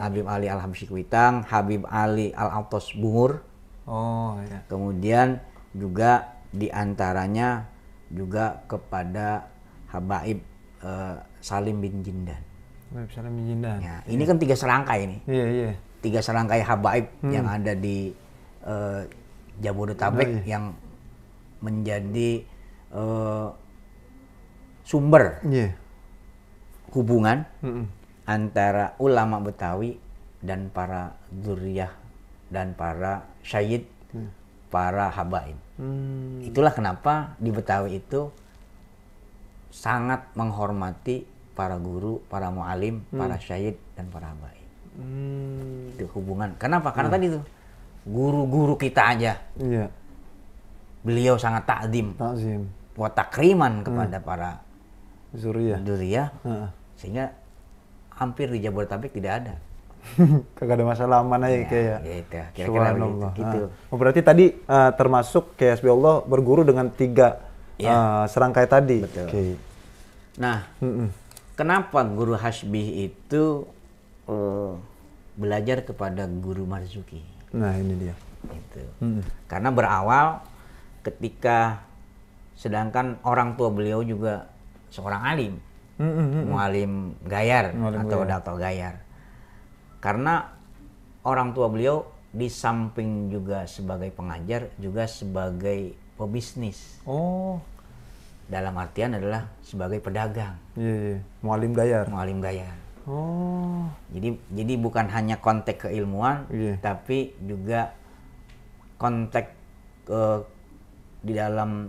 Habib Ali. Al-Habsyi Kuitang, Habib Ali Al-Autos Bungur. Oh iya. Kemudian juga diantaranya juga kepada habaib Salim bin Jindan. Habib Salim bin Jindan. Ya, ini kan 3 serangkai ini. Iya, iya. 3 serangkai habaib yang ada di Jabodetabek yang menjadi sumber Iya. hubungan Mm-mm. antara ulama Betawi dan para dzurriyah dan para syahid, para habaib. Itulah kenapa di Betawi itu sangat menghormati para guru, para mualim, para syahid dan para habaib. Itu hubungan. Kenapa? Karena tadi tuh guru-guru kita aja Iya. beliau sangat takdim Takzim. wa takriman kepada para Zuriyah. dzurriyah, Heeh. sehingga hampir di Jabodetabek tidak ada. Kagak ada masalah aman aja kayak ya. Gitu, kira-kira Subhanallah. gitu. Oh, berarti tadi termasuk Kiai Hasbiyallah berguru dengan 3 serangkai tadi. Betul. Oke. Nah, Mm-mm. kenapa Guru Hasbi itu belajar kepada Guru Marzuki? Nah, ini dia. Gitu. Karena berawal ketika sedangkan orang tua beliau juga seorang alim, mualim Gayar atau Dato Gayar. Karena orang tua beliau di samping juga sebagai pengajar juga sebagai pebisnis. Oh. Dalam artian adalah sebagai pedagang, Iya, iya. Mualim Gayar. mualim Gayar. Oh. Jadi bukan hanya konteks keilmuan, Iya. tapi juga konteks di dalam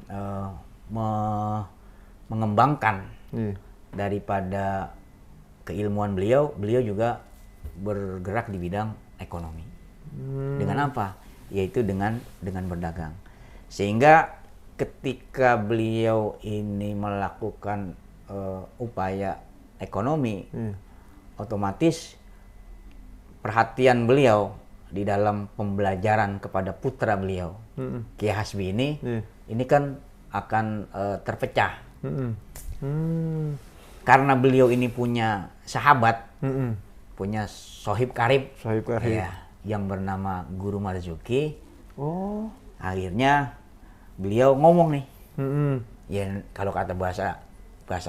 mengembangkan Iya. daripada keilmuan beliau juga bergerak di bidang ekonomi. Dengan apa? Yaitu dengan berdagang. Sehingga ketika beliau ini melakukan upaya ekonomi, otomatis perhatian beliau di dalam pembelajaran kepada putra beliau, Kiai Hasbi ini kan akan terpecah. Karena beliau ini punya sahabat, punya sohib karib. Sohib karib. Ya, yang bernama Guru Marzuki. Oh. Akhirnya beliau ngomong nih, Mm-mm. ya kalau kata bahasa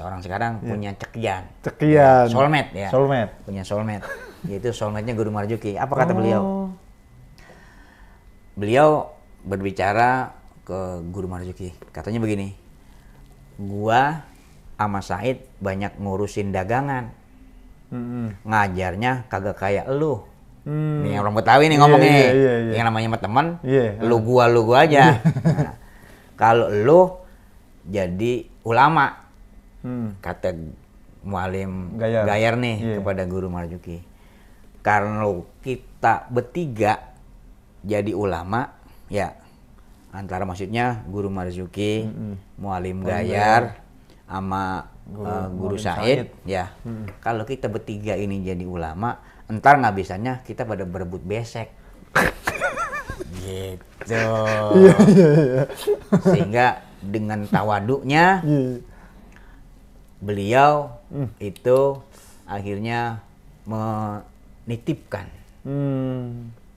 orang sekarang punya cekian, Cekian. soulmate ya, Soulmate. punya soulmate, yaitu soulmate-nya Guru Marzuki. Apa kata beliau? Oh. Beliau berbicara ke Guru Marzuki, katanya begini, gua sama Said banyak ngurusin dagangan, ngajarnya kagak kayak lu. Ini yang orang Betawi nih ngomong nih, yang namanya sama teman, lu gua aja. Nah, kalau lu jadi ulama, kata Mualim Gayar nih kepada Guru Marzuki, karena kita bertiga jadi ulama, ya antara maksudnya Guru Marzuki, Mualim Gayar, sama Guru Said, ya. Kalau kita bertiga ini jadi ulama, entar nggak bisanya kita pada berebut besek. Gitu. Sehingga dengan tawaduknya beliau itu akhirnya menitipkan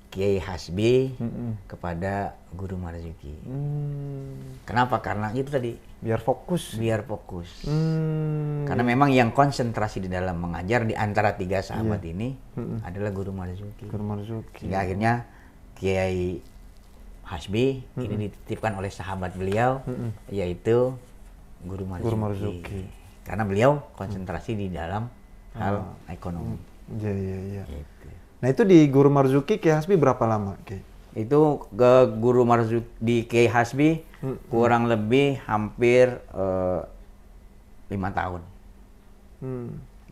Kiai Hasbi kepada Guru Marzuki. Kenapa? Karena itu tadi, biar fokus. Karena memang yang konsentrasi di dalam mengajar di antara tiga sahabat ini adalah Guru Marzuki. Sehingga akhirnya Kiai Hasbi ini dititipkan oleh sahabat beliau, yaitu Guru Marzuki. Karena beliau konsentrasi di dalam hal ekonomi. Iya. Gitu. Nah itu di Guru Marzuki Kiai Hasbi berapa lama, Kiai? Itu ke Guru Marzuki di Kiai Hasbi kurang lebih hampir 5 tahun.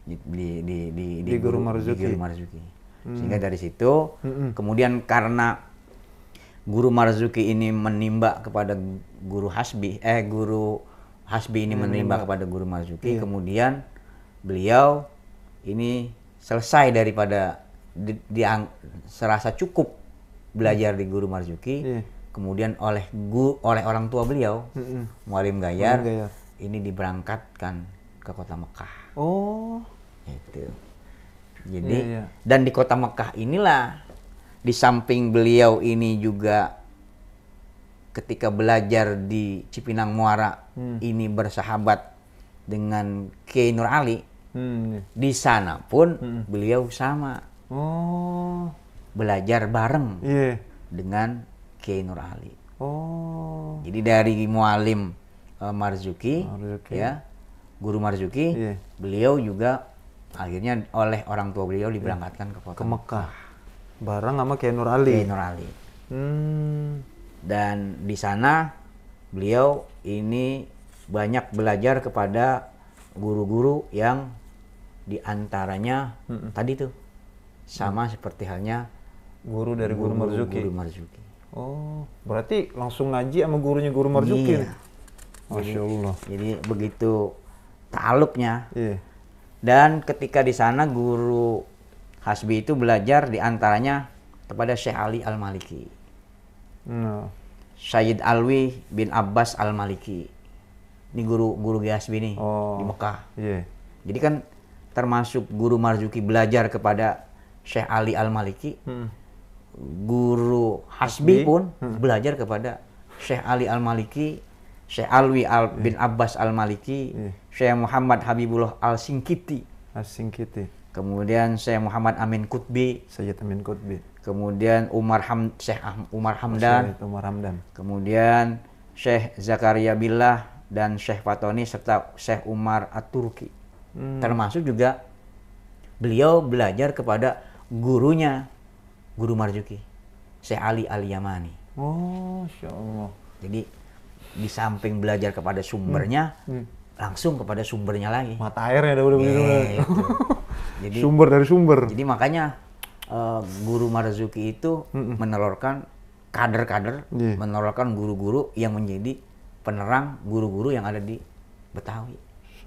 Di Guru Marzuki. Sehingga dari situ kemudian karena Guru Marzuki ini menimba kepada Guru Hasbi ini menimba kepada Guru Marzuki, kemudian beliau ini selesai daripada serasa cukup belajar di Guru Marzuki, kemudian oleh orang tua beliau, Mualim Gayar, ini diberangkatkan ke kota Mekah. Oh, itu. Jadi dan di kota Mekah inilah, di samping beliau ini juga ketika belajar di Cipinang Muara ini bersahabat dengan Kiai Nur Ali, di sana pun beliau sama. Oh, belajar bareng dengan Kiai Nur Ali. Oh. Jadi dari Mualim Marzuki, ya, Guru Marzuki, beliau juga akhirnya oleh orang tua beliau diberangkatkan ke kota Mekah. Bareng sama Kiai Nur Ali. Kiai Nur Ali. Dan di sana beliau ini banyak belajar kepada guru-guru yang diantaranya tadi tuh sama seperti halnya guru dari Guru Marzuki. Oh, berarti langsung ngaji sama gurunya Guru Marzuki. Iya. Masya Allah. Jadi begitu ta'alluqnya. Dan ketika di sana Guru Hasbi itu belajar diantaranya kepada Syekh Ali Al-Maliki, Sayyid Alwi bin Abbas Al-Maliki. Ini guru Hasbi nih di Mekah. Jadi kan termasuk Guru Marzuki belajar kepada Syekh Ali Al-Maliki, Guru Hasbi pun belajar kepada Syekh Ali Al-Maliki, Syekh Alwi bin Abbas Al-Maliki, Syekh Muhammad Habibullah Al-Singkiti, kemudian Syekh Muhammad Amin Qutbi, Sayyid Amin Qutbi, kemudian Syekh Umar Hamdan, kemudian Syekh Zakaria Billah dan Syekh Fatoni serta Syekh Umar At-Turki. Termasuk juga beliau belajar kepada gurunya Guru Marzuki, Syekh Ali Al-Yamani. Oh, Masya Allah. Jadi di samping belajar kepada sumbernya, langsung kepada sumbernya lagi. Mata airnya udah begitu. Jadi sumber dari sumber. Jadi makanya Guru Marzuki itu menelurkan kader-kader, menelurkan guru-guru yang menjadi penerang guru-guru yang ada di Betawi.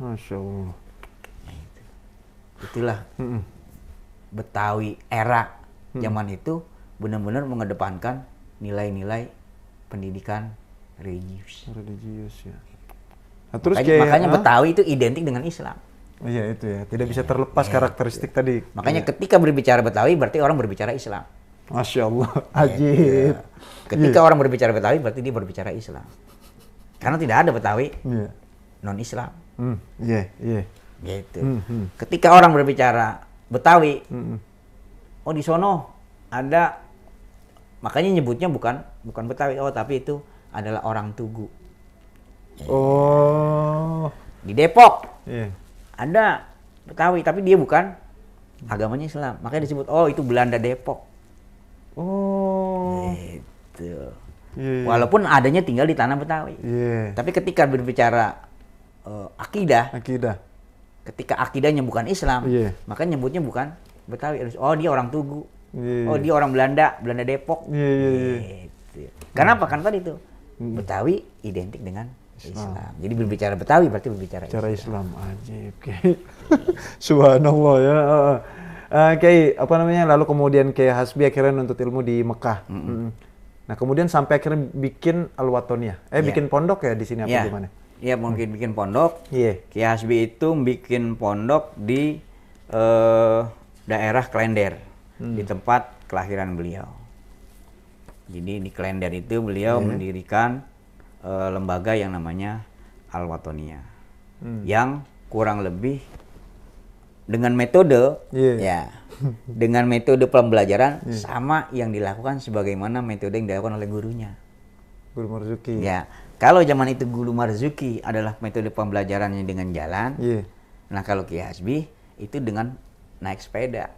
Masya Allah. Itulah Betawi era zaman itu benar-benar mengedepankan nilai-nilai pendidikan religius ya. Nah, terus makanya Betawi itu identik dengan Islam. Iya itu ya, tidak bisa terlepas karakteristik tadi. Makanya ketika berbicara Betawi berarti orang berbicara Islam. Masya Allah, ajib. Ketika orang berbicara Betawi berarti dia berbicara Islam. Karena tidak ada Betawi Iya. non-Islam. Iya, iya. Gitu. Ketika orang berbicara Betawi, oh di sono ada, makanya nyebutnya bukan Betawi, oh tapi itu adalah orang Tugu. Oh. Di Depok Iya. ada Betawi tapi dia bukan agamanya Islam, makanya disebut oh itu Belanda Depok. Oh. Gitu. Iya. Walaupun adanya tinggal di tanah Betawi. Iya. Tapi ketika berbicara akidah, Akidah. ketika akidahnya bukan Islam, Iya. maka nyebutnya bukan Betawi. Oh dia orang Tugu. Iya. Oh dia orang Belanda Depok. Iya, iya, iya. Gitu. Kenapa? Karena tadi itu Betawi identik dengan Islam. Jadi berbicara Betawi berarti berbicara Cara Islam. Islam, ajib. Kiai. Subhanallah ya. Kiai, apa namanya? Lalu kemudian Kiai Hasbi akhirnya nuntut ilmu di Mekah. Nah, kemudian sampai akhirnya bikin Al-Watoniyah. Bikin pondok ya di sini apa gimana? Iya, mungkin bikin pondok. Iya. Kiai Hasbi itu bikin pondok di daerah Klender, di tempat kelahiran beliau. Jadi di Klender itu beliau mendirikan lembaga yang namanya Al-Watoniyah, yang kurang lebih dengan metode, ya, dengan metode pembelajaran sama yang dilakukan sebagaimana metode yang dilakukan oleh gurunya. Guru Marzuki. Ya, kalau zaman itu Guru Marzuki adalah metode pembelajarannya dengan jalan. Iya. Nah, kalau Kiai Hasbi itu dengan naik sepeda.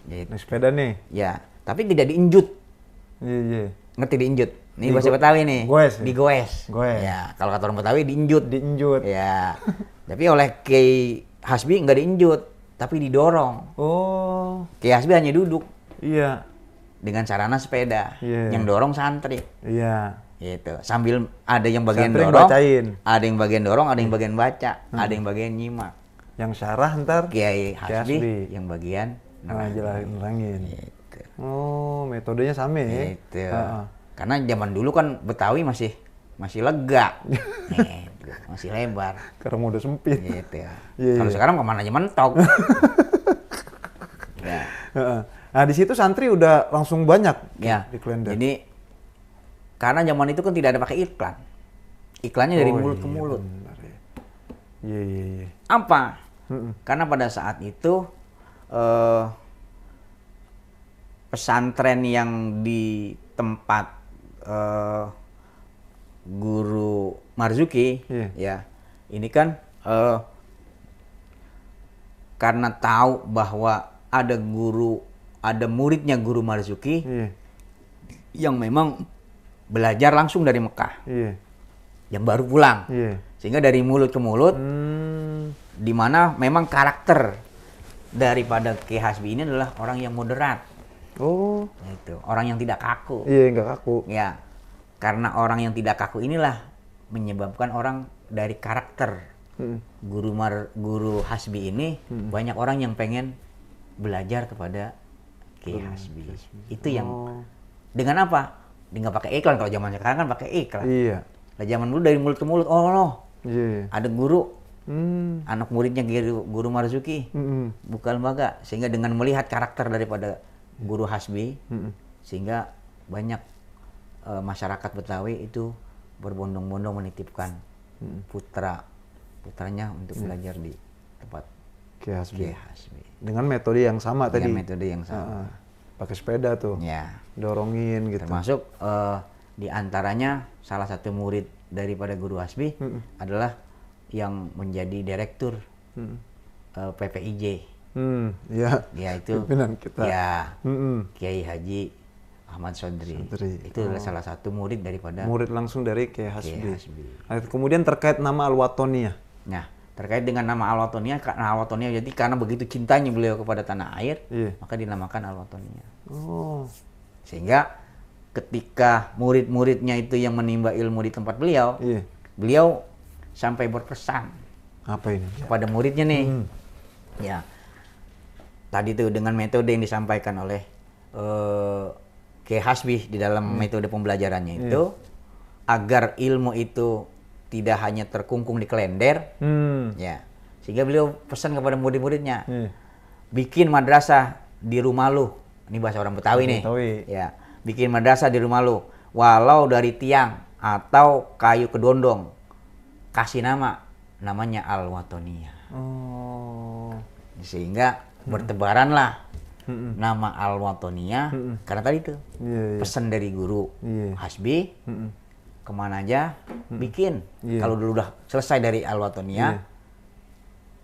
Gitu. Naik sepeda nih. Ya, tapi tidak diinjut. Iya, iya. Ngerti diinjut? Ini bahasa Betawi nih. Goes. Digoes. Goes. Ya, kalau kata orang Betawi diinjut. Diinjut. Ya. Tapi oleh Kiai Hasbi nggak diinjut, tapi didorong. Oh. Kiai Hasbi hanya duduk Iya. dengan sarana sepeda. Iya. Yang dorong santri. Iya. Gitu. Sambil ada yang bagian Santri dorong, bacain. ada yang bagian dorong, ada yang bagian baca, ada yang bagian nyimak. Yang syarah ntar Kiai Hasbi Hasbi. yang bagian nerangin. Gitu. Oh, metodenya sama ya? Gitu. Karena zaman dulu kan Betawi masih lega. Gitu. Masih lebar. Sekarang udah sempit. Gitu. Iya, Kalau iya. sekarang kemana aja mentok. Ya. Nah, di situ santri udah langsung banyak Ya. di Klender. Jadi karena zaman itu kan tidak ada pakai iklan. Iklannya dari mulut ke mulut. Benar, ya. Iya, iya, iya. Apa? Karena pada saat itu pesantren yang di tempat Guru Marzuki, ya, ini kan karena tahu bahwa ada muridnya Guru Marzuki yang memang belajar langsung dari Mekah, yang baru pulang, sehingga dari mulut ke mulut, di mana memang karakter daripada Kiai Hasbi ini adalah orang yang moderat. Oh. Gitu. Orang yang tidak kaku. Iya, nggak kaku. Ya, karena orang yang tidak kaku inilah menyebabkan orang dari karakter Guru Hasbi ini banyak orang yang pengen belajar kepada Kiai Hasbi. Itu yang dengan apa? Dengan pakai iklan. Kalau zaman sekarang kan pakai iklan. Iya. Nah, zaman dulu dari mulut ke mulut. Oh loh, ada guru, anak muridnya Guru Marzuki, buka lembaga. Sehingga dengan melihat karakter daripada Guru Hasbi, sehingga banyak masyarakat Betawi itu berbondong-bondong menitipkan putranya untuk belajar di tempat Kiai Hasbi. Kiai Hasbi. Dengan metode yang sama tadi. Dengan metode yang sama. Pakai sepeda tuh. Ya. Dorongin gitu. Termasuk di antaranya salah satu murid daripada Guru Hasbi adalah yang menjadi direktur PPIJ. Ya. Ya itu. Pimpinan kita. Ya. Kiai Haji Ahmad Sodri. Itu adalah salah satu murid daripada murid langsung dari Kiai Hasbi. Kiai Hasbi. Nah, kemudian terkait nama Al-Watoniyah. Nah, terkait dengan nama Al-Watoniyah, jadi karena begitu cintanya beliau kepada tanah air, maka dinamakan Al-Watoniyah. Oh. Sehingga ketika murid-muridnya itu yang menimba ilmu di tempat beliau, beliau sampai berpesan apa ini kepada muridnya nih. Ya. Tadi tuh dengan metode yang disampaikan oleh Kiai Hasbi di dalam metode pembelajarannya itu, agar ilmu itu tidak hanya terkungkung di Klender, ya, sehingga beliau pesan kepada murid-muridnya, bikin madrasah di rumah lu, Ini bahasa orang Betawi nih. Betawi. Ya, bikin madrasah di rumah lu, walau dari tiang atau kayu kedondong, kasih namanya Al-Watoniyah. Oh. Sehingga bertebaranlah nama Al-Watoniyah karena tadi itu Iya, iya. pesan dari guru Iya. Hasbi, kemana aja bikin. Iya. Kalau dulu udah selesai dari Al-Watoniyah,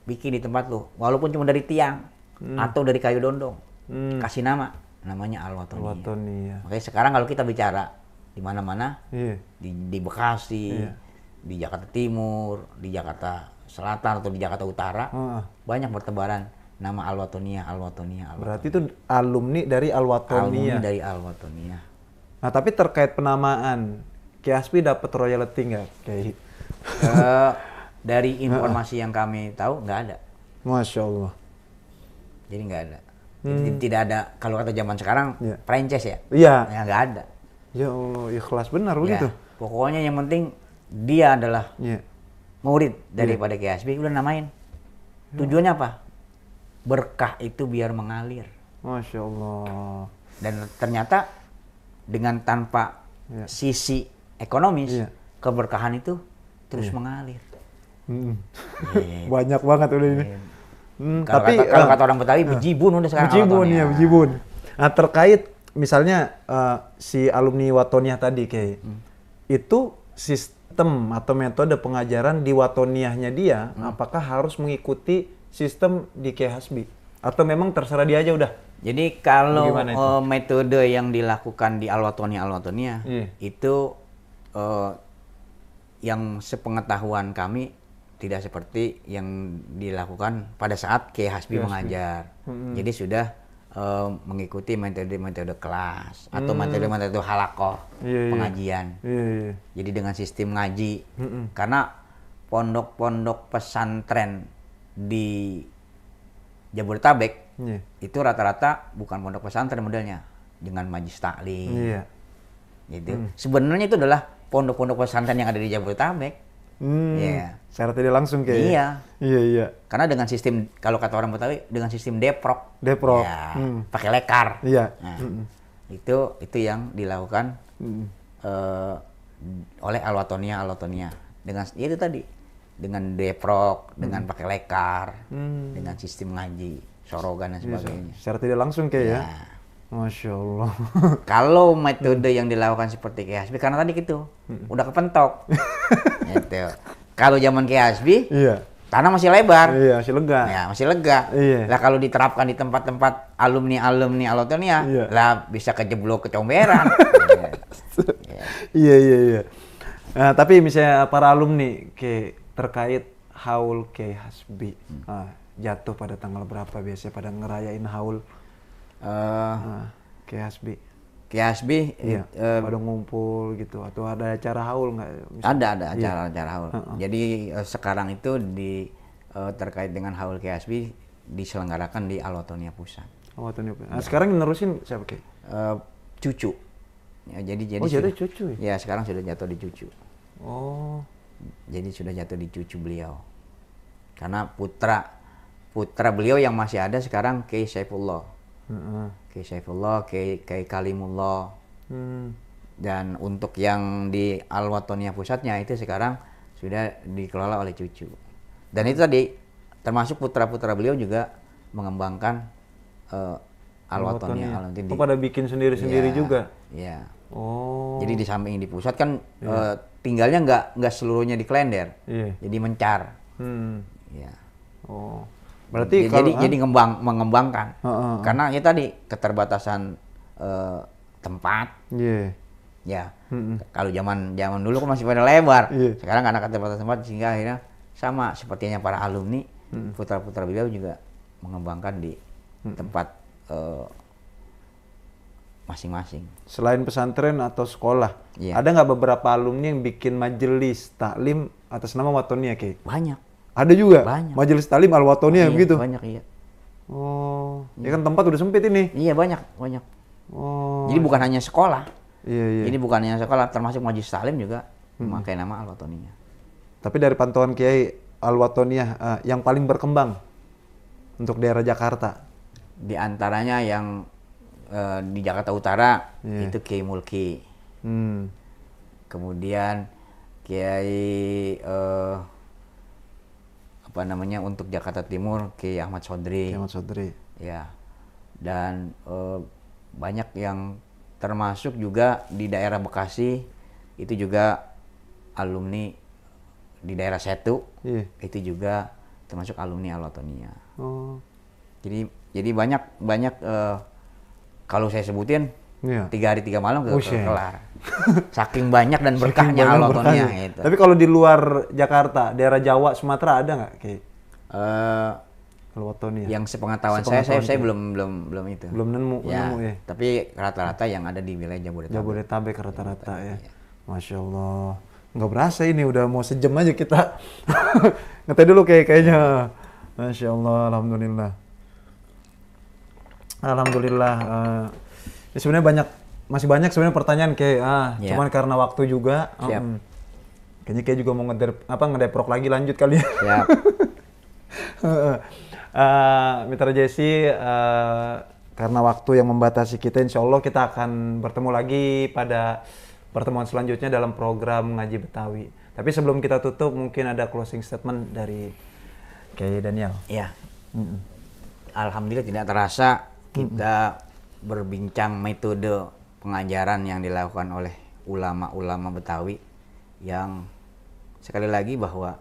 bikin di tempat lu, walaupun cuma dari tiang atau dari kayu dondong, kasih namanya Al-Watoniyah. Al-Watoniyah. Makanya sekarang kalau kita bicara di mana-mana, Iya. di Bekasi, Iya. di Jakarta Timur, di Jakarta Selatan atau di Jakarta Utara, banyak bertebaran nama Al-Watoniyah. Berarti itu alumni dari Al-Watoniyah. Alumni dari Al-Watoniyah. Nah, tapi terkait penamaan, Kiai Hasbi dapat royalty nggak, Kiai? Dari informasi yang kami tahu nggak ada. Masya Allah. Jadi nggak ada. Jadi tidak ada, kalau kata zaman sekarang, franchise ya? Iya. Ya nggak ada. Ya Allah, ikhlas benar Ya, begitu. pokoknya yang penting dia adalah Iya. murid daripada Kiai Hasbi, udah namain. Tujuannya apa? Berkah itu biar mengalir. Masya Allah. Dan ternyata dengan tanpa sisi ekonomis, keberkahan itu terus mengalir. Banyak banget udah ini. Kalau kata orang Betawi, bejibun udah sekarang. Bejibun Al-Watoniyah. ya, bejibun. Nah, terkait misalnya si alumni Watoniyah tadi, Kiai, itu sistem atau metode pengajaran di Watoniyahnya dia, apakah harus mengikuti sistem di Kiai Hasbi? Atau memang terserah dia aja udah? Jadi kalau Bagaimana itu? metode yang dilakukan di Al-Watoniyah itu yang sepengetahuan kami tidak seperti yang dilakukan pada saat Kiai Hasbi mengajar. Jadi sudah mengikuti metode-metode kelas atau metode-metode halakoh pengajian. Jadi dengan sistem ngaji. Karena pondok-pondok pesantren di Jabodetabek itu rata-rata bukan pondok pesantren modelnya, dengan majlis taklim. Gitu. Sebenarnya itu adalah pondok-pondok pesantren yang ada di Jabodetabek. Secara tidak langsung kayak. Iya. Karena dengan sistem, kalau kata orang Betawi, dengan sistem deprok. Ya, pakai lekar. Iya. Nah, itu yang dilakukan oleh Al-Watoniyah. Dengan itu tadi, dengan deprok, dengan pakai lekar, dengan sistem ngaji, sorogan dan sebagainya. Secara tidak langsung kayak ya. Masya Allah. Kalau metode yang dilakukan seperti Kiai Hasbi, karena tadi gitu, udah kepentok. Gitu. Kalau zaman Kiai Hasbi, tanah masih lebar. Iya, masih lega. Ya, masih lega. Lah kalau diterapkan di tempat-tempat alumni Al-Watoniyah, lah bisa kejeblok kecomberan. Iya. Nah, tapi misalnya para alumni terkait haul Kiai Hasbi, jatuh pada tanggal berapa biasanya pada ngerayain haul Kiai Hasbi? Kiai Hasbi pada ngumpul gitu atau ada acara haul nggak? Ada acara haul. Jadi sekarang itu terkait dengan haul Kiai Hasbi diselenggarakan di Al-Watoniyah Pusat. Nah, sekarang nerusin siapa, Kiai? Cucu. Ya, jadi jatuh cucu. Ya, sekarang sudah jatuh di cucu. Oh. Jadi sudah jatuh di cucu beliau. Karena putra beliau yang masih ada sekarang Kiai Saifullah. Kiai Saifullah, Kiai Kalimullah. Dan untuk yang di Al-Watoniyah Pusatnya itu sekarang sudah dikelola oleh cucu. Dan itu tadi termasuk putra-putra beliau juga mengembangkan Al-Watoniyah. Pada bikin sendiri-sendiri juga. Iya. Oh. Jadi di samping di pusat kan tinggalnya nggak seluruhnya di Klender. Jadi mencar. Iya. Oh. Berarti jadi mengembangkan. Karena ya tadi keterbatasan tempat. Ya. Kalau zaman dulu kan masih pada lebar. Sekarang karena keterbatasan tempat sehingga akhirnya sama sepertinya para alumni, putra-putra beliau juga mengembangkan di tempat masing-masing. Selain pesantren atau sekolah, ada nggak beberapa alumni yang bikin majelis taklim atas nama Watoniyah, Kiai? Banyak. Ada juga? Banyak. Majelis taklim Al-Watoniyah begitu? Banyak, iya. Oh, ya kan tempat udah sempit ini. Iya, banyak. Oh. Jadi bukan hanya sekolah. Iya. Jadi bukan hanya sekolah, termasuk majelis taklim juga memakai nama Al-Watoniyah. Tapi dari pantauan Kiai, Al-Watoniyah yang paling berkembang untuk daerah Jakarta? Di antaranya yang di Jakarta Utara Iya. itu Kiai Mulki. Hmm. Kemudian Kiai apa namanya untuk Jakarta Timur Kiai Ahmad Sodri. Ahmad Sodri. Ya. Dan banyak yang termasuk juga di daerah Bekasi itu juga alumni di daerah Setu. Iya. Itu juga termasuk alumni Al-Watonia. Oh. Jadi banyak kalau saya sebutin Iya. 3 hari 3 malam Buset. kelar. Saking banyak dan berkahnya Al-Watonia itu. Tapi kalau di luar Jakarta, daerah Jawa, Sumatera ada nggak kayak Al-Watonia? Yang sepengetahuan saya belum itu. Belum nemu Ya, ya. tapi rata-rata yang ada di wilayah Jabodetabek. Jabodetabek rata-rata ya. Masya Allah. Nggak berasa ini udah mau sejam aja kita. Ngeteh dulu kayaknya. Masya Allah, alhamdulillah. Alhamdulillah. Ya sebenarnya masih banyak sebenarnya pertanyaan kayak Ya. cuman karena waktu juga. Siap. Kayaknya kayak juga mau ngedeprok lagi lanjut kali ya. Siap. Mitra Jesse, karena waktu yang membatasi kita, insya Allah kita akan bertemu lagi pada pertemuan selanjutnya dalam program Ngaji Betawi. Tapi sebelum kita tutup, mungkin ada closing statement dari Kiai Daniel. Ya. Alhamdulillah tidak terasa kita berbincang metode pengajaran yang dilakukan oleh ulama-ulama Betawi yang sekali lagi bahwa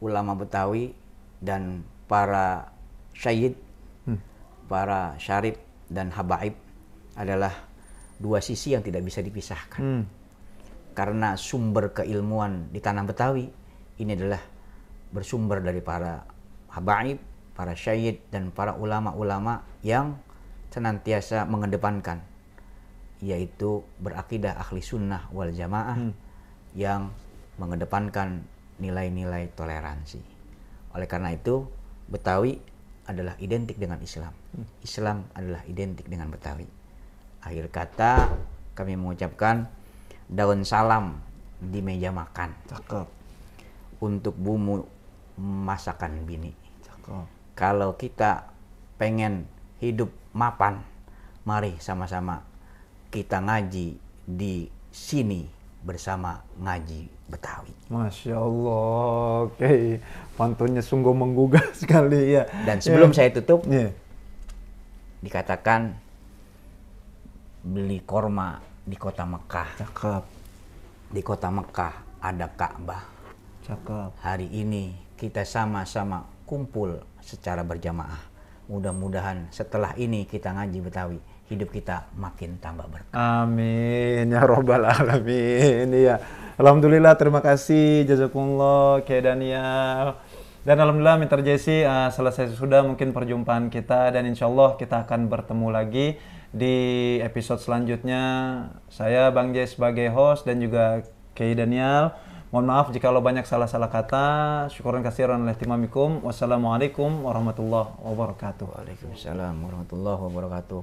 ulama Betawi dan para syahid, para syarif dan habaib adalah dua sisi yang tidak bisa dipisahkan. Karena sumber keilmuan di tanah Betawi ini adalah bersumber dari para habaib, para syahid dan para ulama-ulama yang senantiasa mengedepankan yaitu berakidah ahli sunnah wal jamaah yang mengedepankan nilai-nilai toleransi. Oleh karena itu Betawi adalah identik dengan Islam. Islam adalah identik dengan Betawi. Akhir kata kami mengucapkan daun salam di meja makan. Cakep. Untuk bumbu masakan bini. Cakep. Kalau kita pengen hidup mapan, mari sama-sama kita ngaji di sini bersama Ngaji Betawi. Masya Allah, oke. Pantunnya sungguh menggugah sekali ya. Dan sebelum saya tutup, dikatakan beli korma di kota Mekah. Cakep. Di kota Mekah ada Ka'bah. Cakep. Hari ini kita sama-sama kumpul secara berjamaah. Mudah-mudahan setelah ini kita ngaji Betawi, hidup kita makin tambah berkah. Amin ya robbal alamin. Iya. Alhamdulillah, terima kasih jazakumullah Kiai Daniel. Dan alhamdulillah Mitra Jesse, selesai sudah mungkin perjumpaan kita dan insya Allah kita akan bertemu lagi di episode selanjutnya. Saya Bang Jay sebagai host dan juga Kiai Daniel. Mohon maaf jika banyak salah-salah kata. Syukuran kasiran lehtimamikum. Wassalamualaikum warahmatullahi wabarakatuh. Waalaikumsalam warahmatullahi wabarakatuh.